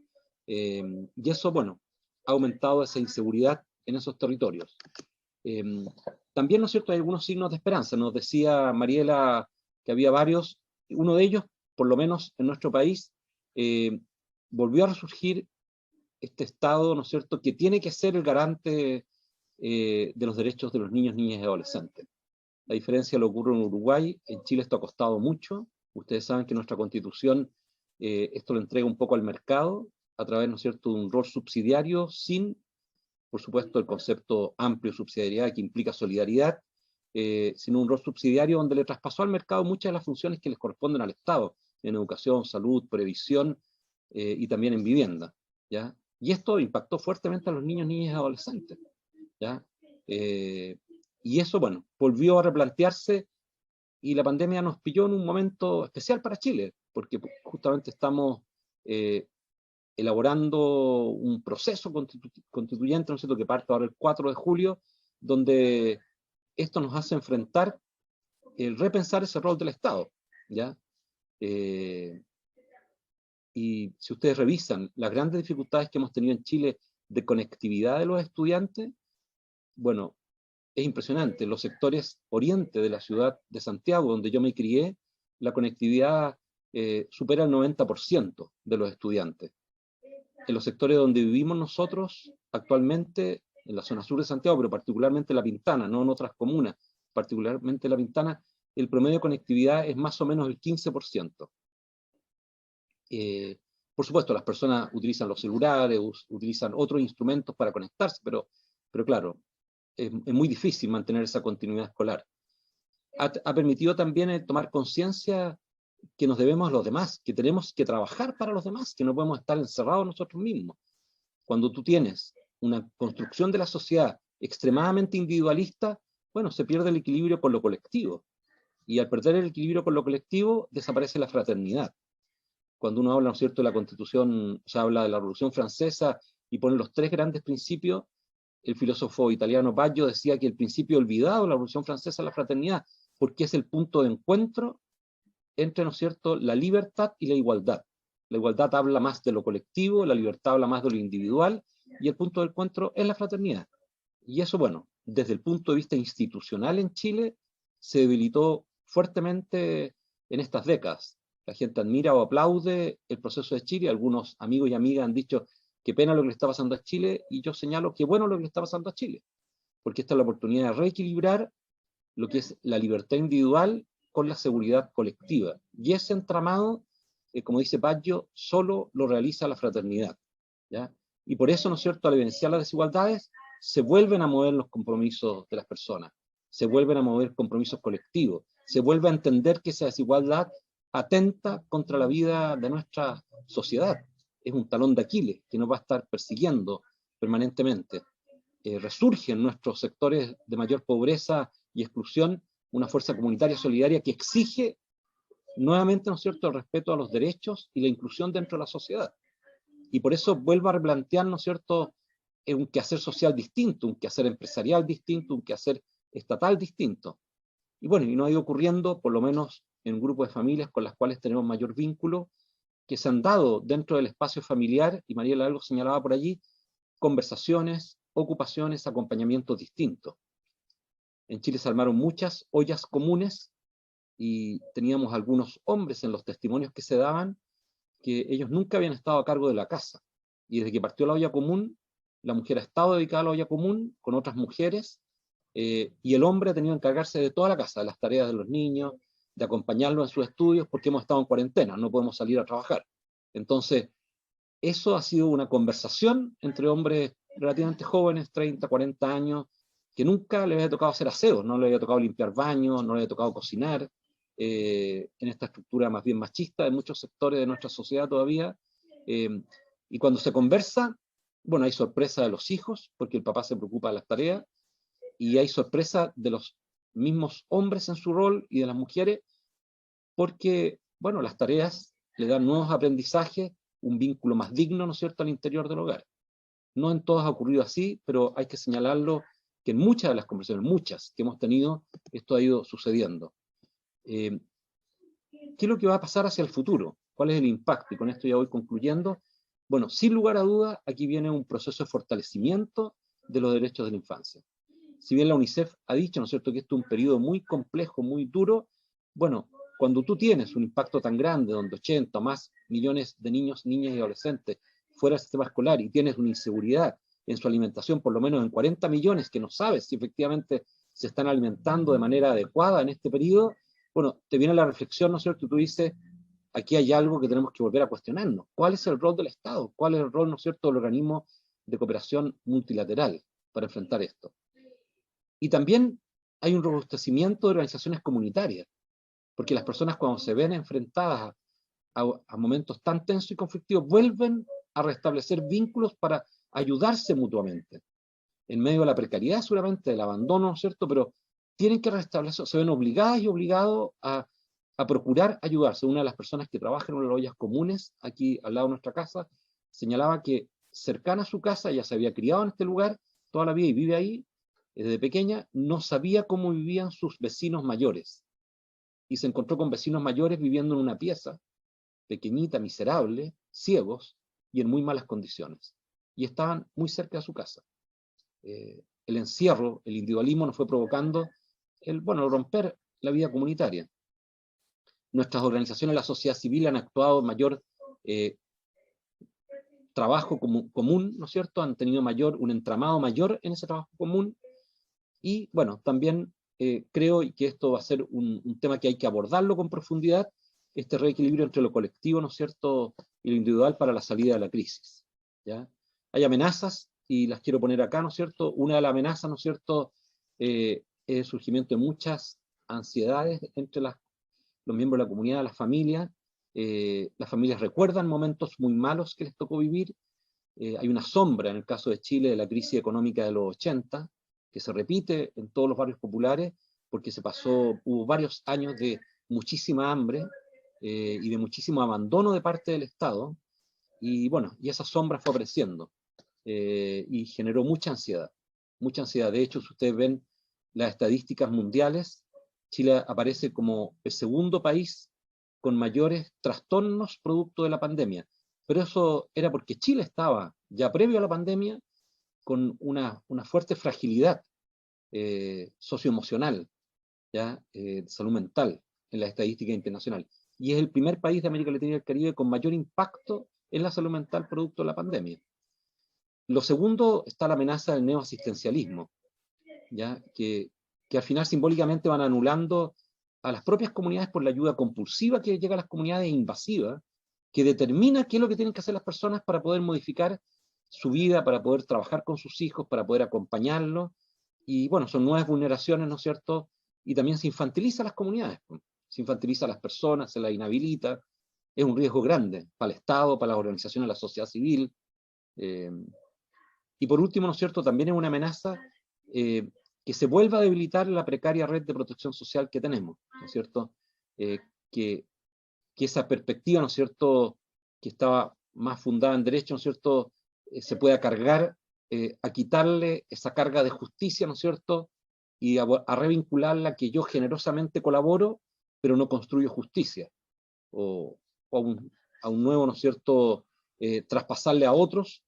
Y eso, bueno, ha aumentado esa inseguridad en esos territorios. También, ¿no es cierto?, hay algunos signos de esperanza. Nos decía Mariela que había varios, uno de ellos, por lo menos en nuestro país, volvió a resurgir este Estado, ¿no es cierto?, que tiene que ser el garante de los derechos de los niños, niñas y adolescentes. La diferencia lo ocurre en Uruguay, en Chile esto ha costado mucho. Ustedes saben que nuestra Constitución esto lo entrega un poco al mercado a través, ¿no es cierto?, de un rol subsidiario sin, por supuesto, el concepto amplio de subsidiariedad que implica solidaridad, sino un rol subsidiario donde le traspasó al mercado muchas de las funciones que les corresponden al Estado, en educación, salud, previsión y también en vivienda, ¿ya? Y esto impactó fuertemente a los niños, niñas y adolescentes, ¿ya? Y eso, bueno, volvió a replantearse y la pandemia nos pilló en un momento especial para Chile, porque justamente estamos elaborando un proceso constituyente, ¿no es cierto?, que parte ahora el 4 de julio, donde esto nos hace enfrentar el repensar ese rol del Estado, ¿ya? Y si ustedes revisan las grandes dificultades que hemos tenido en Chile de conectividad de los estudiantes, bueno, es impresionante. Los sectores oriente de la ciudad de Santiago, donde yo me crié, la conectividad supera el 90% de los estudiantes. En los sectores donde vivimos nosotros, actualmente, en la zona sur de Santiago, pero particularmente La Pintana, no en otras comunas, particularmente La Pintana, el promedio de conectividad es más o menos el 15%. Por supuesto, las personas utilizan los celulares, utilizan otros instrumentos para conectarse, pero claro, es muy difícil mantener esa continuidad escolar. Ha permitido también tomar conciencia que nos debemos a los demás, que tenemos que trabajar para los demás, que no podemos estar encerrados nosotros mismos. Cuando tú tienes una construcción de la sociedad extremadamente individualista, bueno, se pierde el equilibrio con lo colectivo. Y al perder el equilibrio con lo colectivo, desaparece la fraternidad. Cuando uno habla, ¿no es cierto?, de la Constitución, o sea, habla de la Revolución Francesa y pone los 3 grandes principios, el filósofo italiano Baggio decía que el principio olvidado de la Revolución Francesa es la fraternidad, porque es el punto de encuentro entre, ¿no es cierto?, la libertad y la igualdad. La igualdad habla más de lo colectivo, la libertad habla más de lo individual, y el punto de encuentro es la fraternidad. Y eso, bueno, desde el punto de vista institucional en Chile, se debilitó fuertemente en estas décadas. La gente admira o aplaude el proceso de Chile. Algunos amigos y amigas han dicho qué pena lo que le está pasando a Chile, y yo señalo qué bueno lo que le está pasando a Chile, porque esta es la oportunidad de reequilibrar lo que es la libertad individual con la seguridad colectiva. Y ese entramado, como dice Baggio, solo lo realiza la fraternidad, ¿ya? Y por eso, ¿no es cierto?, al evidenciar las desigualdades, se vuelven a mover los compromisos de las personas, se vuelven a mover compromisos colectivos, se vuelve a entender que esa desigualdad atenta contra la vida de nuestra sociedad. Es un talón de Aquiles que nos va a estar persiguiendo permanentemente. Resurge en nuestros sectores de mayor pobreza y exclusión una fuerza comunitaria solidaria que exige nuevamente, ¿no es cierto?, el respeto a los derechos y la inclusión dentro de la sociedad. Y por eso vuelvo a replantear, ¿no es cierto?, un quehacer social distinto, un quehacer empresarial distinto, un quehacer estatal distinto. Y bueno, y nos ha ido ocurriendo, por lo menos en un grupo de familias con las cuales tenemos mayor vínculo, que se han dado dentro del espacio familiar, y Mariela algo señalaba por allí, conversaciones, ocupaciones, acompañamientos distintos. En Chile se armaron muchas ollas comunes y teníamos algunos hombres en los testimonios que se daban que ellos nunca habían estado a cargo de la casa. Y desde que partió la olla común, la mujer ha estado dedicada a la olla común con otras mujeres, y el hombre ha tenido que encargarse de toda la casa, de las tareas de los niños, de acompañarlos en sus estudios, porque hemos estado en cuarentena, no podemos salir a trabajar. Entonces, eso ha sido una conversación entre hombres relativamente jóvenes, 30, 40 años, que nunca le había tocado hacer aseo, no le había tocado limpiar baños, no le había tocado cocinar, en esta estructura más bien machista de muchos sectores de nuestra sociedad todavía. Y cuando se conversa, bueno, hay sorpresa de los hijos, porque el papá se preocupa de las tareas, y hay sorpresa de los mismos hombres en su rol y de las mujeres, porque, bueno, las tareas le dan nuevos aprendizajes, un vínculo más digno, ¿no es cierto?, al interior del hogar. No en todas ha ocurrido así, pero hay que señalarlo que en muchas de las conversaciones, muchas que hemos tenido, esto ha ido sucediendo. ¿Qué es lo que va a pasar hacia el futuro? ¿Cuál es el impacto? Y con esto ya voy concluyendo. Bueno, sin lugar a dudas, aquí viene un proceso de fortalecimiento de los derechos de la infancia. Si bien la UNICEF ha dicho, ¿no es cierto?, que esto es un periodo muy complejo, muy duro, bueno, cuando tú tienes un impacto tan grande, donde 80 o más millones de niños, niñas y adolescentes fuera del sistema escolar, y tienes una inseguridad en su alimentación, por lo menos en 40 millones, que no sabes si efectivamente se están alimentando de manera adecuada en este periodo, bueno, te viene la reflexión, ¿no es cierto?, y tú dices, aquí hay algo que tenemos que volver a cuestionarnos. ¿Cuál es el rol del Estado? ¿Cuál es el rol, ¿no es cierto?, del organismo de cooperación multilateral para enfrentar esto? Y también hay un robustecimiento de organizaciones comunitarias, porque las personas, cuando se ven enfrentadas a momentos tan tensos y conflictivos, vuelven a restablecer vínculos para ayudarse mutuamente. En medio de la precariedad, seguramente, del abandono, ¿no es cierto?, pero tienen que restablecer, se ven obligadas y obligados a procurar ayudarse. Una de las personas que trabaja en las ollas comunes, aquí al lado de nuestra casa, señalaba que cercana a su casa, ella se había criado en este lugar toda la vida y vive ahí desde pequeña, no sabía cómo vivían sus vecinos mayores. Y se encontró con vecinos mayores viviendo en una pieza, pequeñita, miserable, ciegos y en muy malas condiciones. Y estaban muy cerca de su casa. El encierro, el individualismo nos fue provocando romper la vida comunitaria. Nuestras organizaciones de la sociedad civil han actuado en mayor trabajo común, ¿no es cierto? Han tenido un entramado mayor en ese trabajo común. Y bueno, también creo que esto va a ser un tema que hay que abordarlo con profundidad, este reequilibrio entre lo colectivo, ¿no es cierto?, y lo individual para la salida de la crisis, ¿ya? Hay amenazas, y las quiero poner acá, ¿no es cierto? Una de las amenazas, ¿no es cierto?, es el surgimiento de muchas ansiedades entre los miembros de la comunidad, las familias. Las familias recuerdan momentos muy malos que les tocó vivir. Hay una sombra, en el caso de Chile, de la crisis económica de los 80, que se repite en todos los barrios populares, porque hubo varios años de muchísima hambre y de muchísimo abandono de parte del Estado, y bueno, y esa sombra fue apareciendo y generó mucha ansiedad, mucha ansiedad. De hecho, si ustedes ven las estadísticas mundiales, Chile aparece como el segundo país con mayores trastornos producto de la pandemia, pero eso era porque Chile estaba, ya previo a la pandemia, con una fuerte fragilidad socioemocional, ¿ya? De salud mental en la estadística internacional. Y es el primer país de América Latina y el Caribe con mayor impacto en la salud mental producto de la pandemia. Lo segundo, está la amenaza del neoasistencialismo, ¿ya? Que al final simbólicamente van anulando a las propias comunidades por la ayuda compulsiva que llega a las comunidades, invasiva, que determina qué es lo que tienen que hacer las personas para poder modificar su vida, para poder trabajar con sus hijos, para poder acompañarlos. Y bueno, son nuevas vulneraciones, ¿no es cierto? Y también se infantiliza a las comunidades, se infantiliza a las personas, se las inhabilita. Es un riesgo grande para el Estado, para las organizaciones de la sociedad civil. Y por último, ¿no es cierto?, también es una amenaza que se vuelva a debilitar la precaria red de protección social que tenemos, ¿no es cierto? Que esa perspectiva, ¿no es cierto?, que estaba más fundada en derecho, ¿no es cierto?, se pueda cargar, a quitarle esa carga de justicia, ¿no es cierto?, y a revincularla, que yo generosamente colaboro, pero no construyo justicia, o a un nuevo, ¿no es cierto?, traspasarle a otros,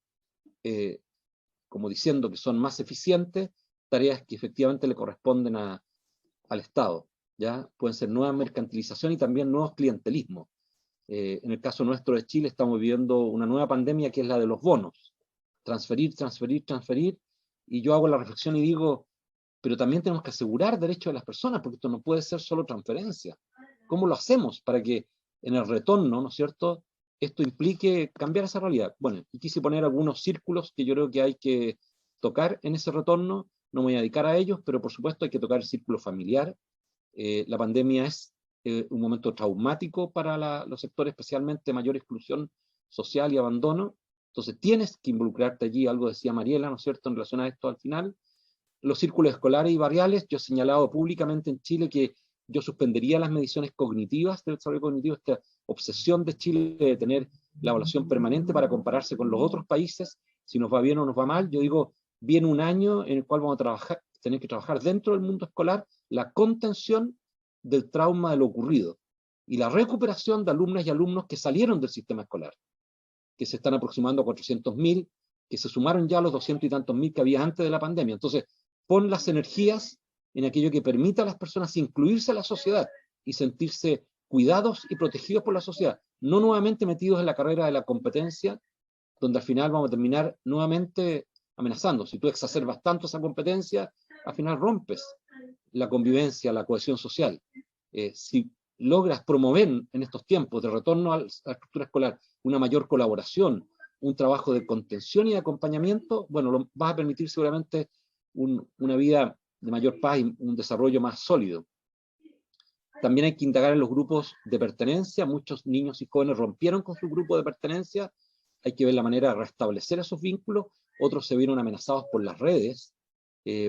como diciendo que son más eficientes, tareas que efectivamente le corresponden al Estado, ¿ya? Pueden ser nueva mercantilización y también nuevos clientelismos. En el caso nuestro de Chile estamos viviendo una nueva pandemia que es la de los bonos. Transferir, transferir, transferir. Y yo hago la reflexión y digo, pero también tenemos que asegurar derechos de las personas, porque esto no puede ser solo transferencia. ¿Cómo lo hacemos para que en el retorno, ¿no es cierto?, esto implique cambiar esa realidad? Bueno, y quise poner algunos círculos que yo creo que hay que tocar en ese retorno. No me voy a dedicar a ellos, pero por supuesto hay que tocar el círculo familiar. La pandemia es un momento traumático para los sectores, especialmente de mayor exclusión social y abandono. Entonces tienes que involucrarte allí, algo decía Mariela, ¿no es cierto?, en relación a esto al final. Los círculos escolares y barriales, yo he señalado públicamente en Chile que yo suspendería las mediciones cognitivas del desarrollo cognitivo, esta obsesión de Chile de tener la evaluación permanente para compararse con los otros países, si nos va bien o nos va mal. Yo digo, viene un año en el cual vamos a tener que trabajar dentro del mundo escolar la contención del trauma de lo ocurrido y la recuperación de alumnas y alumnos que salieron del sistema escolar, que se están aproximando a 400.000, que se sumaron ya a los 200 y tantos mil que había antes de la pandemia. Entonces, pon las energías en aquello que permita a las personas incluirse en la sociedad y sentirse cuidados y protegidos por la sociedad, no nuevamente metidos en la carrera de la competencia, donde al final vamos a terminar nuevamente amenazando. Si tú exacerbas tanto esa competencia, al final rompes la convivencia, la cohesión social. Si logras promover en estos tiempos de retorno a la estructura escolar una mayor colaboración, un trabajo de contención y de acompañamiento, bueno, vas a permitir seguramente una vida de mayor paz y un desarrollo más sólido. También hay que indagar en los grupos de pertenencia. Muchos niños y jóvenes rompieron con su grupo de pertenencia. Hay que ver la manera de restablecer esos vínculos. Otros se vieron amenazados por las redes,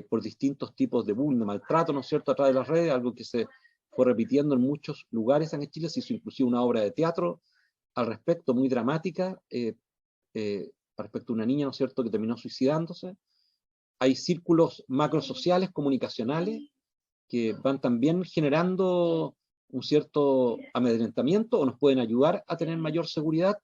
por distintos tipos de bullying, de maltrato, ¿no es cierto?, a través de las redes, algo que se fue repitiendo en muchos lugares en Chile. Se hizo inclusive una obra de teatro al respecto, muy dramática, respecto a una niña, ¿no es cierto?, que terminó suicidándose. Hay círculos macrosociales, comunicacionales, que van también generando un cierto amedrentamiento o nos pueden ayudar a tener mayor seguridad.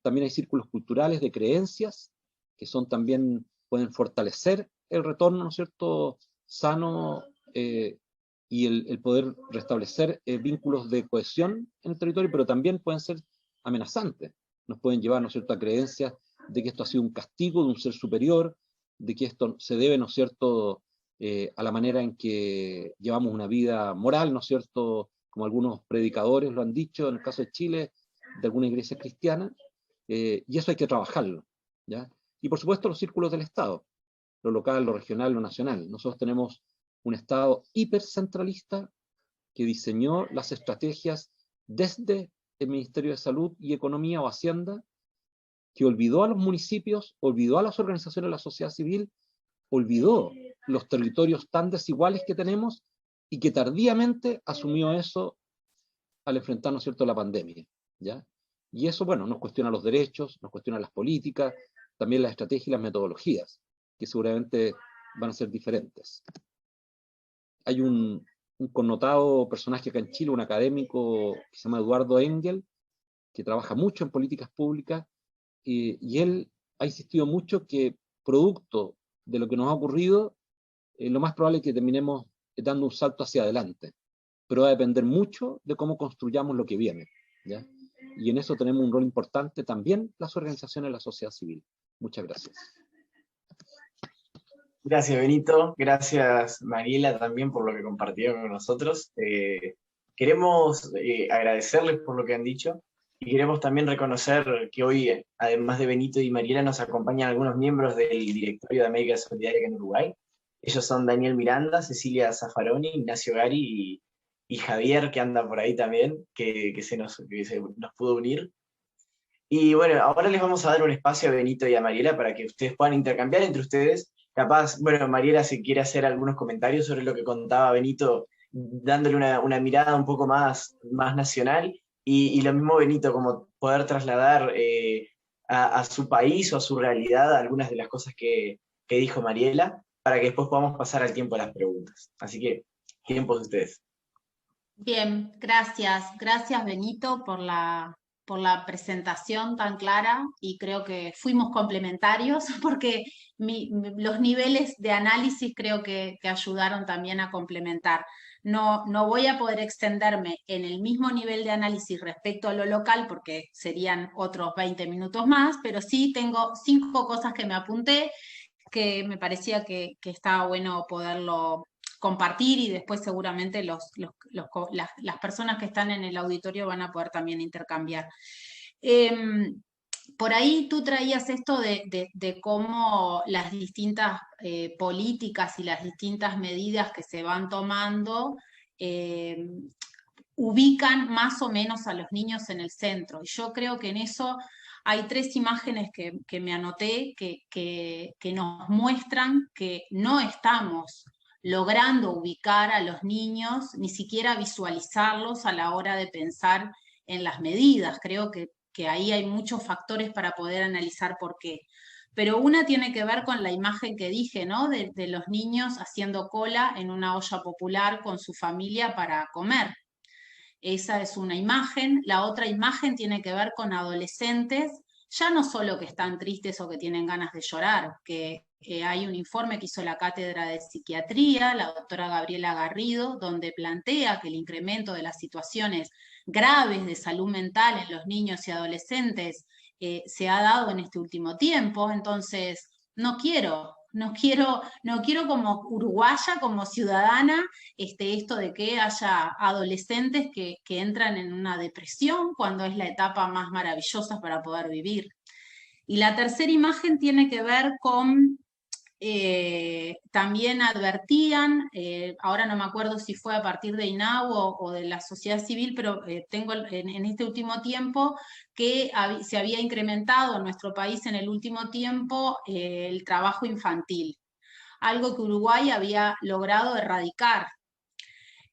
También hay círculos culturales de creencias, que son también, pueden fortalecer el retorno, ¿no es cierto?, sano, y el poder restablecer vínculos de cohesión en el territorio, pero también pueden ser amenazantes. Nos pueden llevar, ¿no es cierto?, a creencias de que esto ha sido un castigo de un ser superior, de que esto se debe, ¿no es cierto?, a la manera en que llevamos una vida moral, ¿no es cierto?, como algunos predicadores lo han dicho, en el caso de Chile, de alguna iglesia cristiana, y eso hay que trabajarlo, ¿ya? Y por supuesto los círculos del Estado, lo local, lo regional, lo nacional. Nosotros tenemos un Estado hipercentralista que diseñó las estrategias desde el Ministerio de Salud y Economía o Hacienda, que olvidó a los municipios, olvidó a las organizaciones de la sociedad civil, olvidó los territorios tan desiguales que tenemos y que tardíamente asumió eso al enfrentar, ¿no es cierto?, la pandemia, ¿ya? Y eso, bueno, nos cuestiona los derechos, nos cuestiona las políticas, también las estrategias y las metodologías, que seguramente van a ser diferentes. Hay un connotado personaje acá en Chile, un académico que se llama Eduardo Engel, que trabaja mucho en políticas públicas, y él ha insistido mucho que producto de lo que nos ha ocurrido, lo más probable es que terminemos dando un salto hacia adelante, pero va a depender mucho de cómo construyamos lo que viene, ¿ya? Y en eso tenemos un rol importante también las organizaciones de la sociedad civil. Muchas gracias. Gracias, Benito. Gracias, Mariela, también por lo que compartieron con nosotros. Queremos agradecerles por lo que han dicho y queremos también reconocer que hoy, además de Benito y Mariela, nos acompañan algunos miembros del Directorio de América Solidaria en Uruguay. Ellos son Daniel Miranda, Cecilia Zaffaroni, Ignacio Gari y Javier, que anda por ahí también, que se nos pudo unir. Y bueno, ahora les vamos a dar un espacio a Benito y a Mariela para que ustedes puedan intercambiar entre ustedes. Capaz, bueno, Mariela, si quiere hacer algunos comentarios sobre lo que contaba Benito, dándole una mirada un poco más nacional, y lo mismo Benito, como poder trasladar a su país o a su realidad algunas de las cosas que dijo Mariela, para que después podamos pasar al tiempo de las preguntas. Así que, tiempo de ustedes. Bien, gracias. Gracias, Benito, por la la presentación tan clara, y creo que fuimos complementarios porque los niveles de análisis creo que ayudaron también a complementar. No voy a poder extenderme en el mismo nivel de análisis respecto a lo local porque serían otros 20 minutos más, pero sí tengo 5 cosas que me apunté que me parecía que estaba bueno poderlo compartir, y después seguramente las personas que están en el auditorio van a poder también intercambiar. Por ahí tú traías esto de cómo las distintas políticas y las distintas medidas que se van tomando ubican más o menos a los niños en el centro. Y yo creo que en eso hay 3 imágenes que me anoté que nos muestran que no estamos logrando ubicar a los niños, ni siquiera visualizarlos a la hora de pensar en las medidas. Creo que ahí hay muchos factores para poder analizar por qué. Pero una tiene que ver con la imagen que dije, ¿no? De los niños haciendo cola en una olla popular con su familia para comer. Esa es una imagen. La otra imagen tiene que ver con adolescentes, ya no solo que están tristes o que tienen ganas de llorar, que hay un informe que hizo la Cátedra de Psiquiatría, la doctora Gabriela Garrido, donde plantea que el incremento de las situaciones graves de salud mental en los niños y adolescentes se ha dado en este último tiempo. Entonces, no quiero como uruguaya, como ciudadana, esto de que haya adolescentes que entran en una depresión cuando es la etapa más maravillosa para poder vivir. Y la tercera imagen tiene que ver con, también advertían, ahora no me acuerdo si fue a partir de INAU o de la sociedad civil, pero tengo en este último tiempo que se había incrementado en nuestro país en el último tiempo el trabajo infantil, algo que Uruguay había logrado erradicar.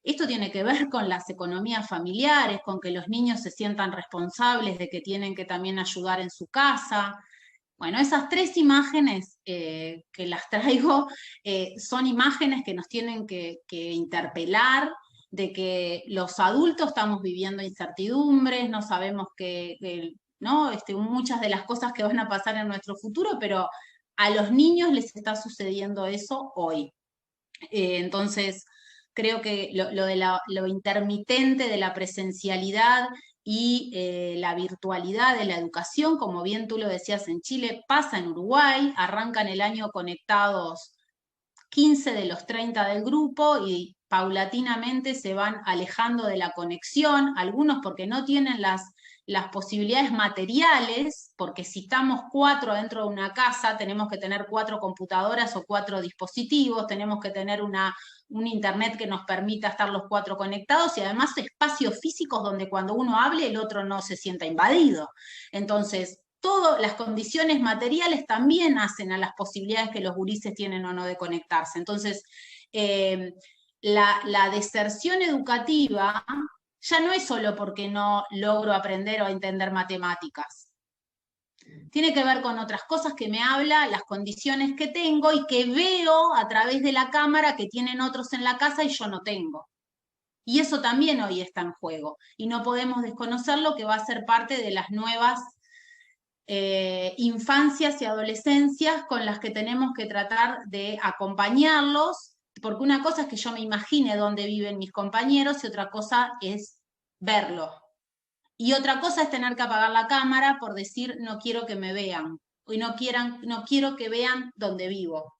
Esto tiene que ver con las economías familiares, con que los niños se sientan responsables de que tienen que también ayudar en su casa. Bueno, esas 3 imágenes que las traigo son imágenes que nos tienen que interpelar, de que los adultos estamos viviendo incertidumbres, no sabemos ¿no? Muchas de las cosas que van a pasar en nuestro futuro, pero a los niños les está sucediendo eso hoy. Entonces, creo que lo intermitente de la presencialidad y la virtualidad de la educación, como bien tú lo decías en Chile, pasa en Uruguay. Arrancan el año conectados 15 de los 30 del grupo y paulatinamente se van alejando de la conexión, algunos porque no tienen las posibilidades materiales, porque si estamos 4 dentro de una casa, tenemos que tener 4 computadoras o 4 dispositivos, tenemos que tener un internet que nos permita estar los 4 conectados, y además espacios físicos donde cuando uno hable el otro no se sienta invadido. Entonces, todas las condiciones materiales también hacen a las posibilidades que los gurises tienen o no de conectarse. Entonces, la deserción educativa ya no es solo porque no logro aprender o entender matemáticas. Tiene que ver con otras cosas que me habla, las condiciones que tengo y que veo a través de la cámara que tienen otros en la casa y yo no tengo. Y eso también hoy está en juego. Y no podemos desconocer lo que va a ser parte de las nuevas infancias y adolescencias con las que tenemos que tratar de acompañarlos, porque una cosa es que yo me imagine dónde viven mis compañeros y otra cosa es verlo. Y otra cosa es tener que apagar la cámara por decir no quiero que me vean, y no quiero que vean dónde vivo,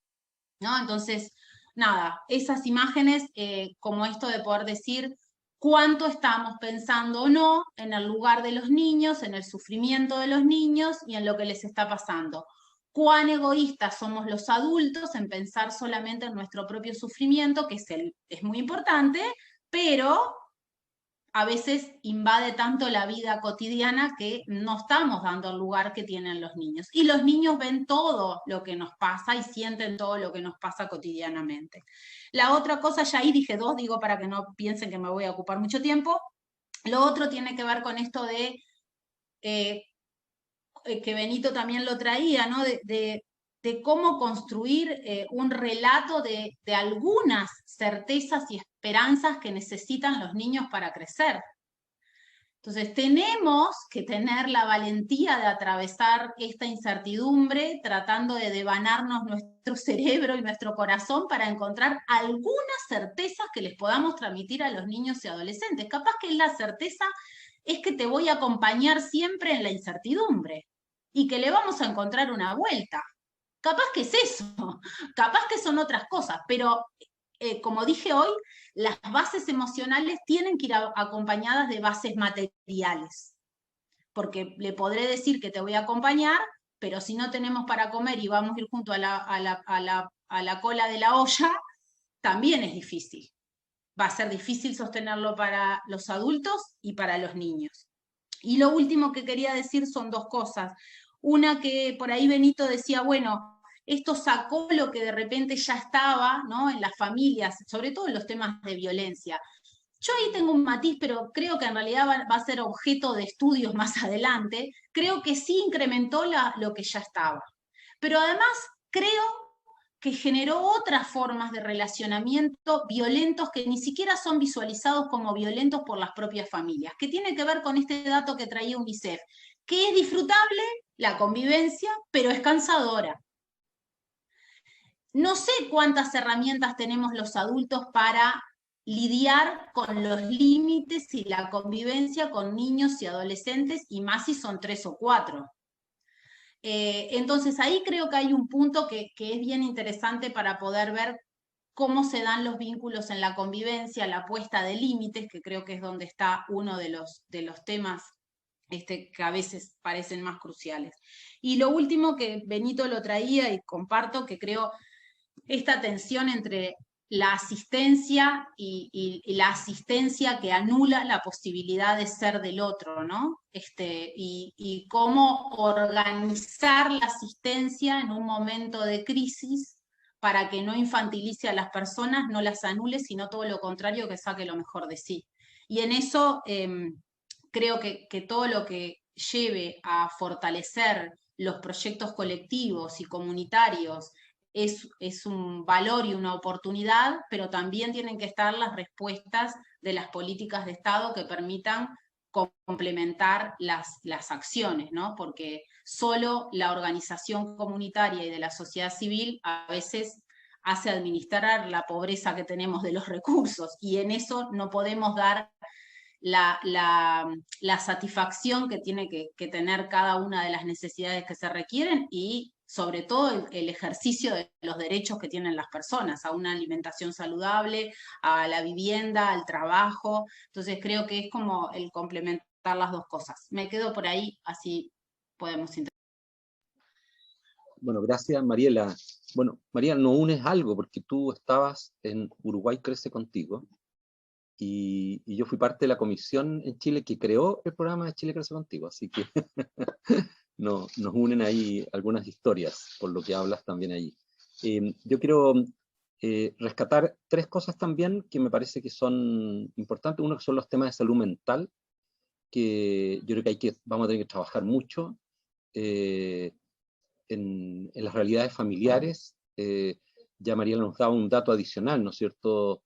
¿no? Entonces, nada, esas imágenes, como esto de poder decir cuánto estamos pensando o no en el lugar de los niños, en el sufrimiento de los niños y en lo que les está pasando. Cuán egoístas somos los adultos en pensar solamente en nuestro propio sufrimiento, que es muy importante, pero a veces invade tanto la vida cotidiana que no estamos dando el lugar que tienen los niños. Y los niños ven todo lo que nos pasa y sienten todo lo que nos pasa cotidianamente. La otra cosa, ya ahí dije 2, digo para que no piensen que me voy a ocupar mucho tiempo. Lo otro tiene que ver con esto de, que Benito también lo traía, ¿no? de cómo construir un relato de algunas certezas y esperanzas que necesitan los niños para crecer. Entonces tenemos que tener la valentía de atravesar esta incertidumbre tratando de devanarnos nuestro cerebro y nuestro corazón para encontrar algunas certezas que les podamos transmitir a los niños y adolescentes. Capaz que la certeza es que te voy a acompañar siempre en la incertidumbre y que le vamos a encontrar una vuelta. Capaz que es eso, capaz que son otras cosas, pero como dije hoy, las bases emocionales tienen que ir acompañadas de bases materiales, porque le podré decir que te voy a acompañar, pero si no tenemos para comer y vamos a ir junto a la cola de la olla, también es difícil. Va a ser difícil sostenerlo para los adultos y para los niños. Y lo último que quería decir son dos cosas. Una, que por ahí Benito decía, bueno, esto sacó lo que de repente ya estaba, ¿no?, en las familias, sobre todo en los temas de violencia. Yo ahí tengo un matiz, pero creo que en realidad va a ser objeto de estudios más adelante. Creo que sí incrementó lo que ya estaba. Pero además creo que generó otras formas de relacionamiento violentos que ni siquiera son visualizados como violentos por las propias familias, que tiene que ver con este dato que traía UNICEF, que es disfrutable la convivencia, pero es cansadora. No sé cuántas herramientas tenemos los adultos para lidiar con los límites y la convivencia con niños y adolescentes, y más si son 3 o 4. Entonces ahí creo que hay un punto que es bien interesante para poder ver cómo se dan los vínculos en la convivencia, la puesta de límites, que creo que es donde está uno de los temas que a veces parecen más cruciales. Y lo último, que Benito lo traía y comparto, que creo esta tensión entre la asistencia y la asistencia que anula la posibilidad de ser del otro, ¿no? Y cómo organizar la asistencia en un momento de crisis para que no infantilice a las personas, no las anule, sino todo lo contrario, que saque lo mejor de sí. Y en eso creo que todo lo que lleve a fortalecer los proyectos colectivos y comunitarios es un valor y una oportunidad, pero también tienen que estar las respuestas de las políticas de Estado que permitan complementar las acciones, ¿no? Porque solo la organización comunitaria y de la sociedad civil a veces hace administrar la pobreza que tenemos de los recursos, y en eso no podemos dar la satisfacción que tiene que tener cada una de las necesidades que se requieren, y sobre todo el ejercicio de los derechos que tienen las personas, a una alimentación saludable, a la vivienda, al trabajo. Entonces creo que es como el complementar las dos cosas. Me quedo por ahí, así podemos interpretar. Bueno, gracias, Mariela. Bueno, Mariela, nos unes algo, porque tú estabas en Uruguay Crece Contigo, y yo fui parte de la comisión en Chile que creó el programa de Chile Crece Contigo, así que nos unen ahí algunas historias, por lo que hablas también allí. Yo quiero rescatar 3 cosas también que me parece que son importantes. Uno, que son los temas de salud mental, que yo creo que vamos a tener que trabajar mucho en las realidades familiares. Ya Mariela nos daba un dato adicional, ¿no es cierto?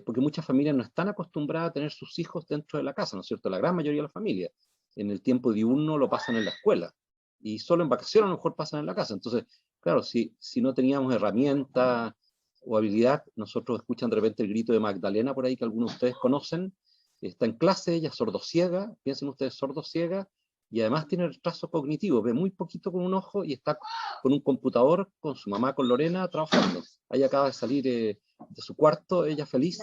Porque muchas familias no están acostumbradas a tener sus hijos dentro de la casa, ¿no es cierto? La gran mayoría de las familias, en el tiempo diurno lo pasan en la escuela, y solo en vacaciones a lo mejor pasan en la casa. Entonces, claro, si no teníamos herramienta o habilidad, nosotros escuchan de repente el grito de Magdalena por ahí, que algunos de ustedes conocen, está en clase, ella es sordociega, piensen ustedes, sordociega, y además tiene retraso cognitivo, ve muy poquito con un ojo y está con un computador, con su mamá, con Lorena, trabajando. Ahí acaba de salir de su cuarto, ella feliz,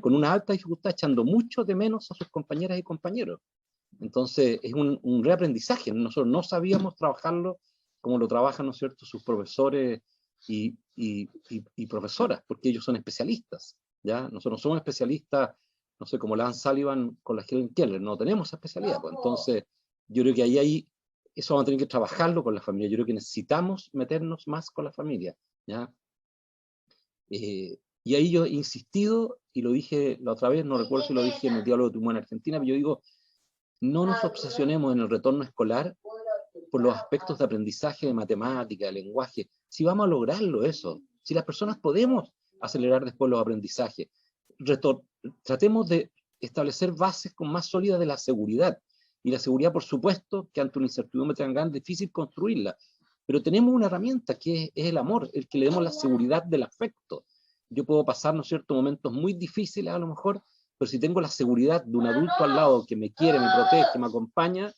con una alta dificultad, echando mucho de menos a sus compañeras y compañeros. Entonces es un reaprendizaje. Nosotros no sabíamos trabajarlo como lo trabajan, ¿no es cierto?, sus profesores y profesoras, porque ellos son especialistas, ¿ya? Nosotros no somos especialistas, no sé, como Lance Sullivan con la Helen Keller, no tenemos esa especialidad. Pues. Entonces yo creo que ahí eso vamos a tener que trabajarlo con la familia. Yo creo que necesitamos meternos más con la familia, ¿ya? Y ahí yo he insistido, y lo dije la otra vez, no recuerdo si lo dije en el Diálogo de Humor en Argentina, pero yo digo, no nos obsesionemos en el retorno escolar por los aspectos de aprendizaje, de matemática, de lenguaje. Si vamos a lograrlo eso, si las personas podemos acelerar después los aprendizajes, tratemos de establecer bases con más sólidas de la seguridad. Y la seguridad, por supuesto, que ante una incertidumbre tan grande es difícil construirla. Pero tenemos una herramienta que es el amor, el que le demos la seguridad del afecto. Yo puedo pasar, ¿no es cierto?, momentos muy difíciles a lo mejor, pero si tengo la seguridad de un adulto al lado que me quiere, me protege, me acompaña,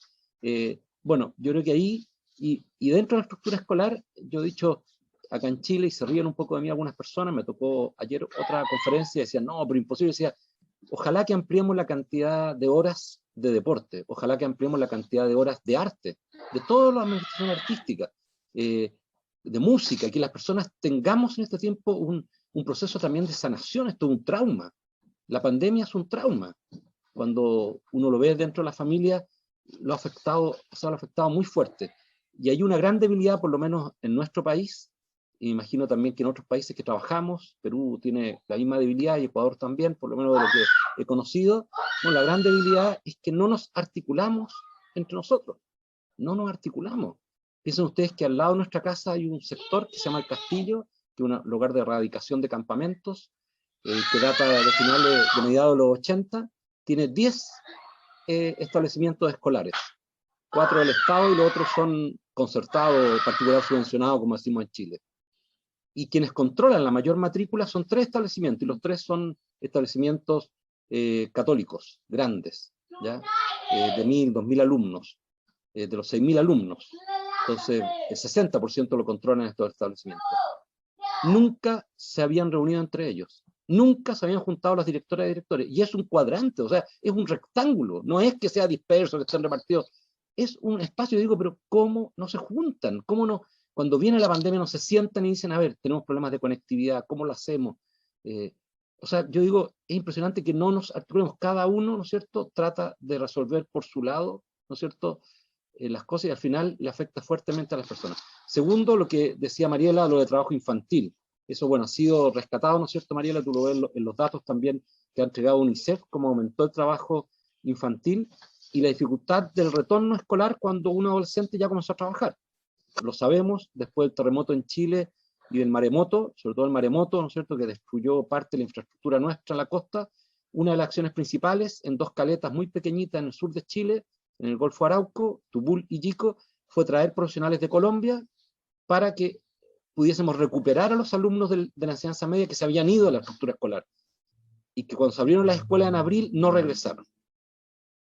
bueno, yo creo que ahí, y dentro de la estructura escolar, yo he dicho acá en Chile, y se ríen un poco de mí algunas personas, me tocó ayer otra conferencia y decían, no, pero imposible, decía, ojalá que ampliemos la cantidad de horas de deporte, ojalá que ampliemos la cantidad de horas de arte, de toda la administración artística, de música, que las personas tengamos en este tiempo un proceso también de sanación. Esto es un trauma. La pandemia es un trauma. Cuando uno lo ve dentro de la familia, lo ha afectado, se ha afectado muy fuerte. Y hay una gran debilidad, por lo menos en nuestro país, y me imagino también que en otros países que trabajamos, Perú tiene la misma debilidad y Ecuador también, por lo menos de lo que he conocido, bueno, la gran debilidad es que no nos articulamos entre nosotros, no nos articulamos. Piensen ustedes que al lado de nuestra casa hay un sector que se llama El Castillo, que es un lugar de erradicación de campamentos, que data de finales de mediados de los 80, tiene 10 establecimientos escolares, 4 del Estado y los otros son concertados, particular subvencionados, como decimos en Chile. Y quienes controlan la mayor matrícula son 3 establecimientos, y los 3 son establecimientos católicos, grandes, ¿ya? De 1.000, 2.000 alumnos, de los 6.000 alumnos. Entonces, el 60% lo controlan estos establecimientos. Nunca se habían reunido entre ellos, nunca se habían juntado las directoras y directores, y es un cuadrante, o sea, es un rectángulo, no es que sea disperso, que estén repartidos, es un espacio. Yo digo, pero ¿cómo no se juntan? ¿Cómo no? Cuando viene la pandemia no se sientan y dicen, a ver, tenemos problemas de conectividad, ¿cómo lo hacemos? O sea, yo digo, es impresionante que no nos articulemos, cada uno, ¿no es cierto?, trata de resolver por su lado, ¿no es cierto?, las cosas, y al final le afecta fuertemente a las personas. Segundo, lo que decía Mariela, lo de trabajo infantil. Eso, bueno, ha sido rescatado, ¿no es cierto, Mariela? Tú lo ves en los datos también que ha entregado UNICEF, cómo aumentó el trabajo infantil y la dificultad del retorno escolar cuando un adolescente ya comenzó a trabajar. Lo sabemos, después del terremoto en Chile y del maremoto, sobre todo el maremoto, ¿no es cierto?, que destruyó parte de la infraestructura nuestra en la costa. Una de las acciones principales en 2 caletas muy pequeñitas en el sur de Chile, en el Golfo Arauco, Tubul y Yico, fue traer profesionales de Colombia para que pudiésemos recuperar a los alumnos de la enseñanza media que se habían ido de la estructura escolar, y que cuando se abrieron las escuelas en abril no regresaron.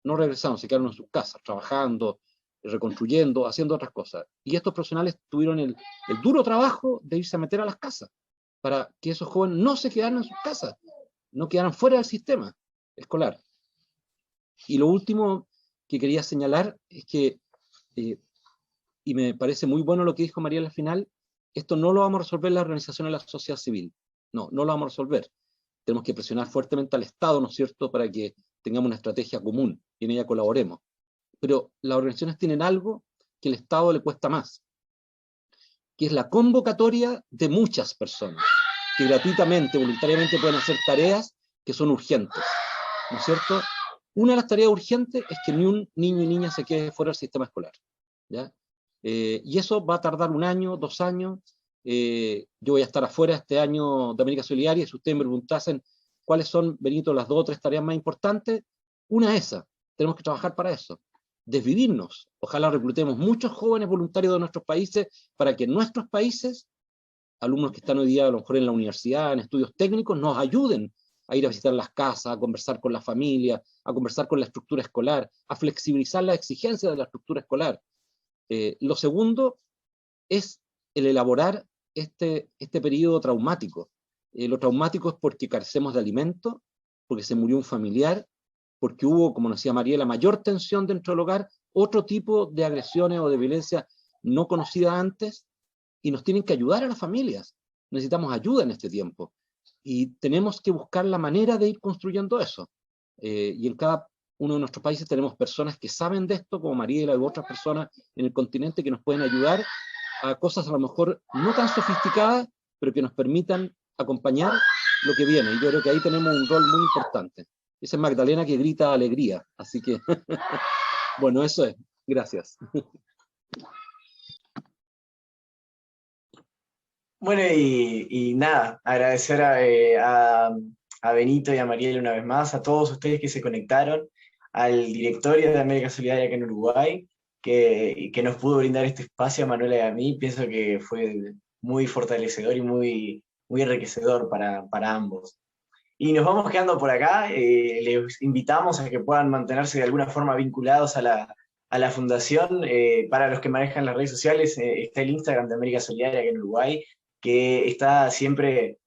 No regresaron, se quedaron en sus casas, trabajando, reconstruyendo, haciendo otras cosas. Y estos profesionales tuvieron el duro trabajo de irse a meter a las casas, para que esos jóvenes no se quedaran en sus casas, no quedaran fuera del sistema escolar. Y lo último que quería señalar es que, y me parece muy bueno lo que dijo María al final, esto no lo vamos a resolver las organizaciones de la sociedad civil, no lo vamos a resolver. Tenemos que presionar fuertemente al Estado, ¿no es cierto?, para que tengamos una estrategia común y en ella colaboremos. Pero las organizaciones tienen algo que al Estado le cuesta más, que es la convocatoria de muchas personas, que gratuitamente, voluntariamente pueden hacer tareas que son urgentes, ¿no es cierto? Una de las tareas urgentes es que ni un niño y niña se quede fuera del sistema escolar, ¿ya? Y eso va a tardar 1 año, 2 años. Yo voy a estar afuera este año de América Solidaria, y si ustedes me preguntasen cuáles son, Benito, las 2 o 3 tareas más importantes, una es esa, tenemos que trabajar para eso, desvivirnos. Ojalá reclutemos muchos jóvenes voluntarios de nuestros países para que en nuestros países, alumnos que están hoy día a lo mejor en la universidad, en estudios técnicos, nos ayuden a ir a visitar las casas, a conversar con la familia, a conversar con la estructura escolar, a flexibilizar las exigencias de la estructura escolar. Lo segundo es el elaborar este periodo traumático. Lo traumático es porque carecemos de alimento, porque se murió un familiar, porque hubo, como nos decía Mariela, mayor tensión dentro del hogar, otro tipo de agresiones o de violencia no conocida antes, y nos tienen que ayudar a las familias. Necesitamos ayuda en este tiempo, y tenemos que buscar la manera de ir construyendo eso. Y en cada uno de nuestros países tenemos personas que saben de esto, como Mariela y otras personas en el continente, que nos pueden ayudar a cosas a lo mejor no tan sofisticadas, pero que nos permitan acompañar lo que viene. Y yo creo que ahí tenemos un rol muy importante. Esa es Magdalena que grita alegría, así que, bueno, eso es. Gracias. Bueno, y nada, agradecer a Benito y a Mariela una vez más, a todos ustedes que se conectaron, al directorio de América Solidaria acá en Uruguay, que nos pudo brindar este espacio a Manuela y a mí. Pienso que fue muy fortalecedor y muy enriquecedor para ambos. Y nos vamos quedando por acá. Les invitamos a que puedan mantenerse de alguna forma vinculados a la fundación. Para los que manejan las redes sociales, está el Instagram de América Solidaria aquí en Uruguay, que está siempre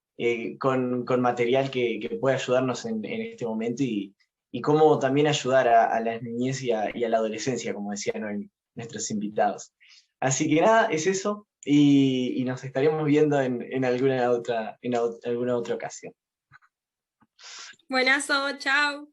con material que puede ayudarnos en este momento y cómo también ayudar a la niñez y a la adolescencia, como decían hoy nuestros invitados. Así que nada, es eso, y nos estaremos viendo en alguna otra ocasión. Buenazo, chao.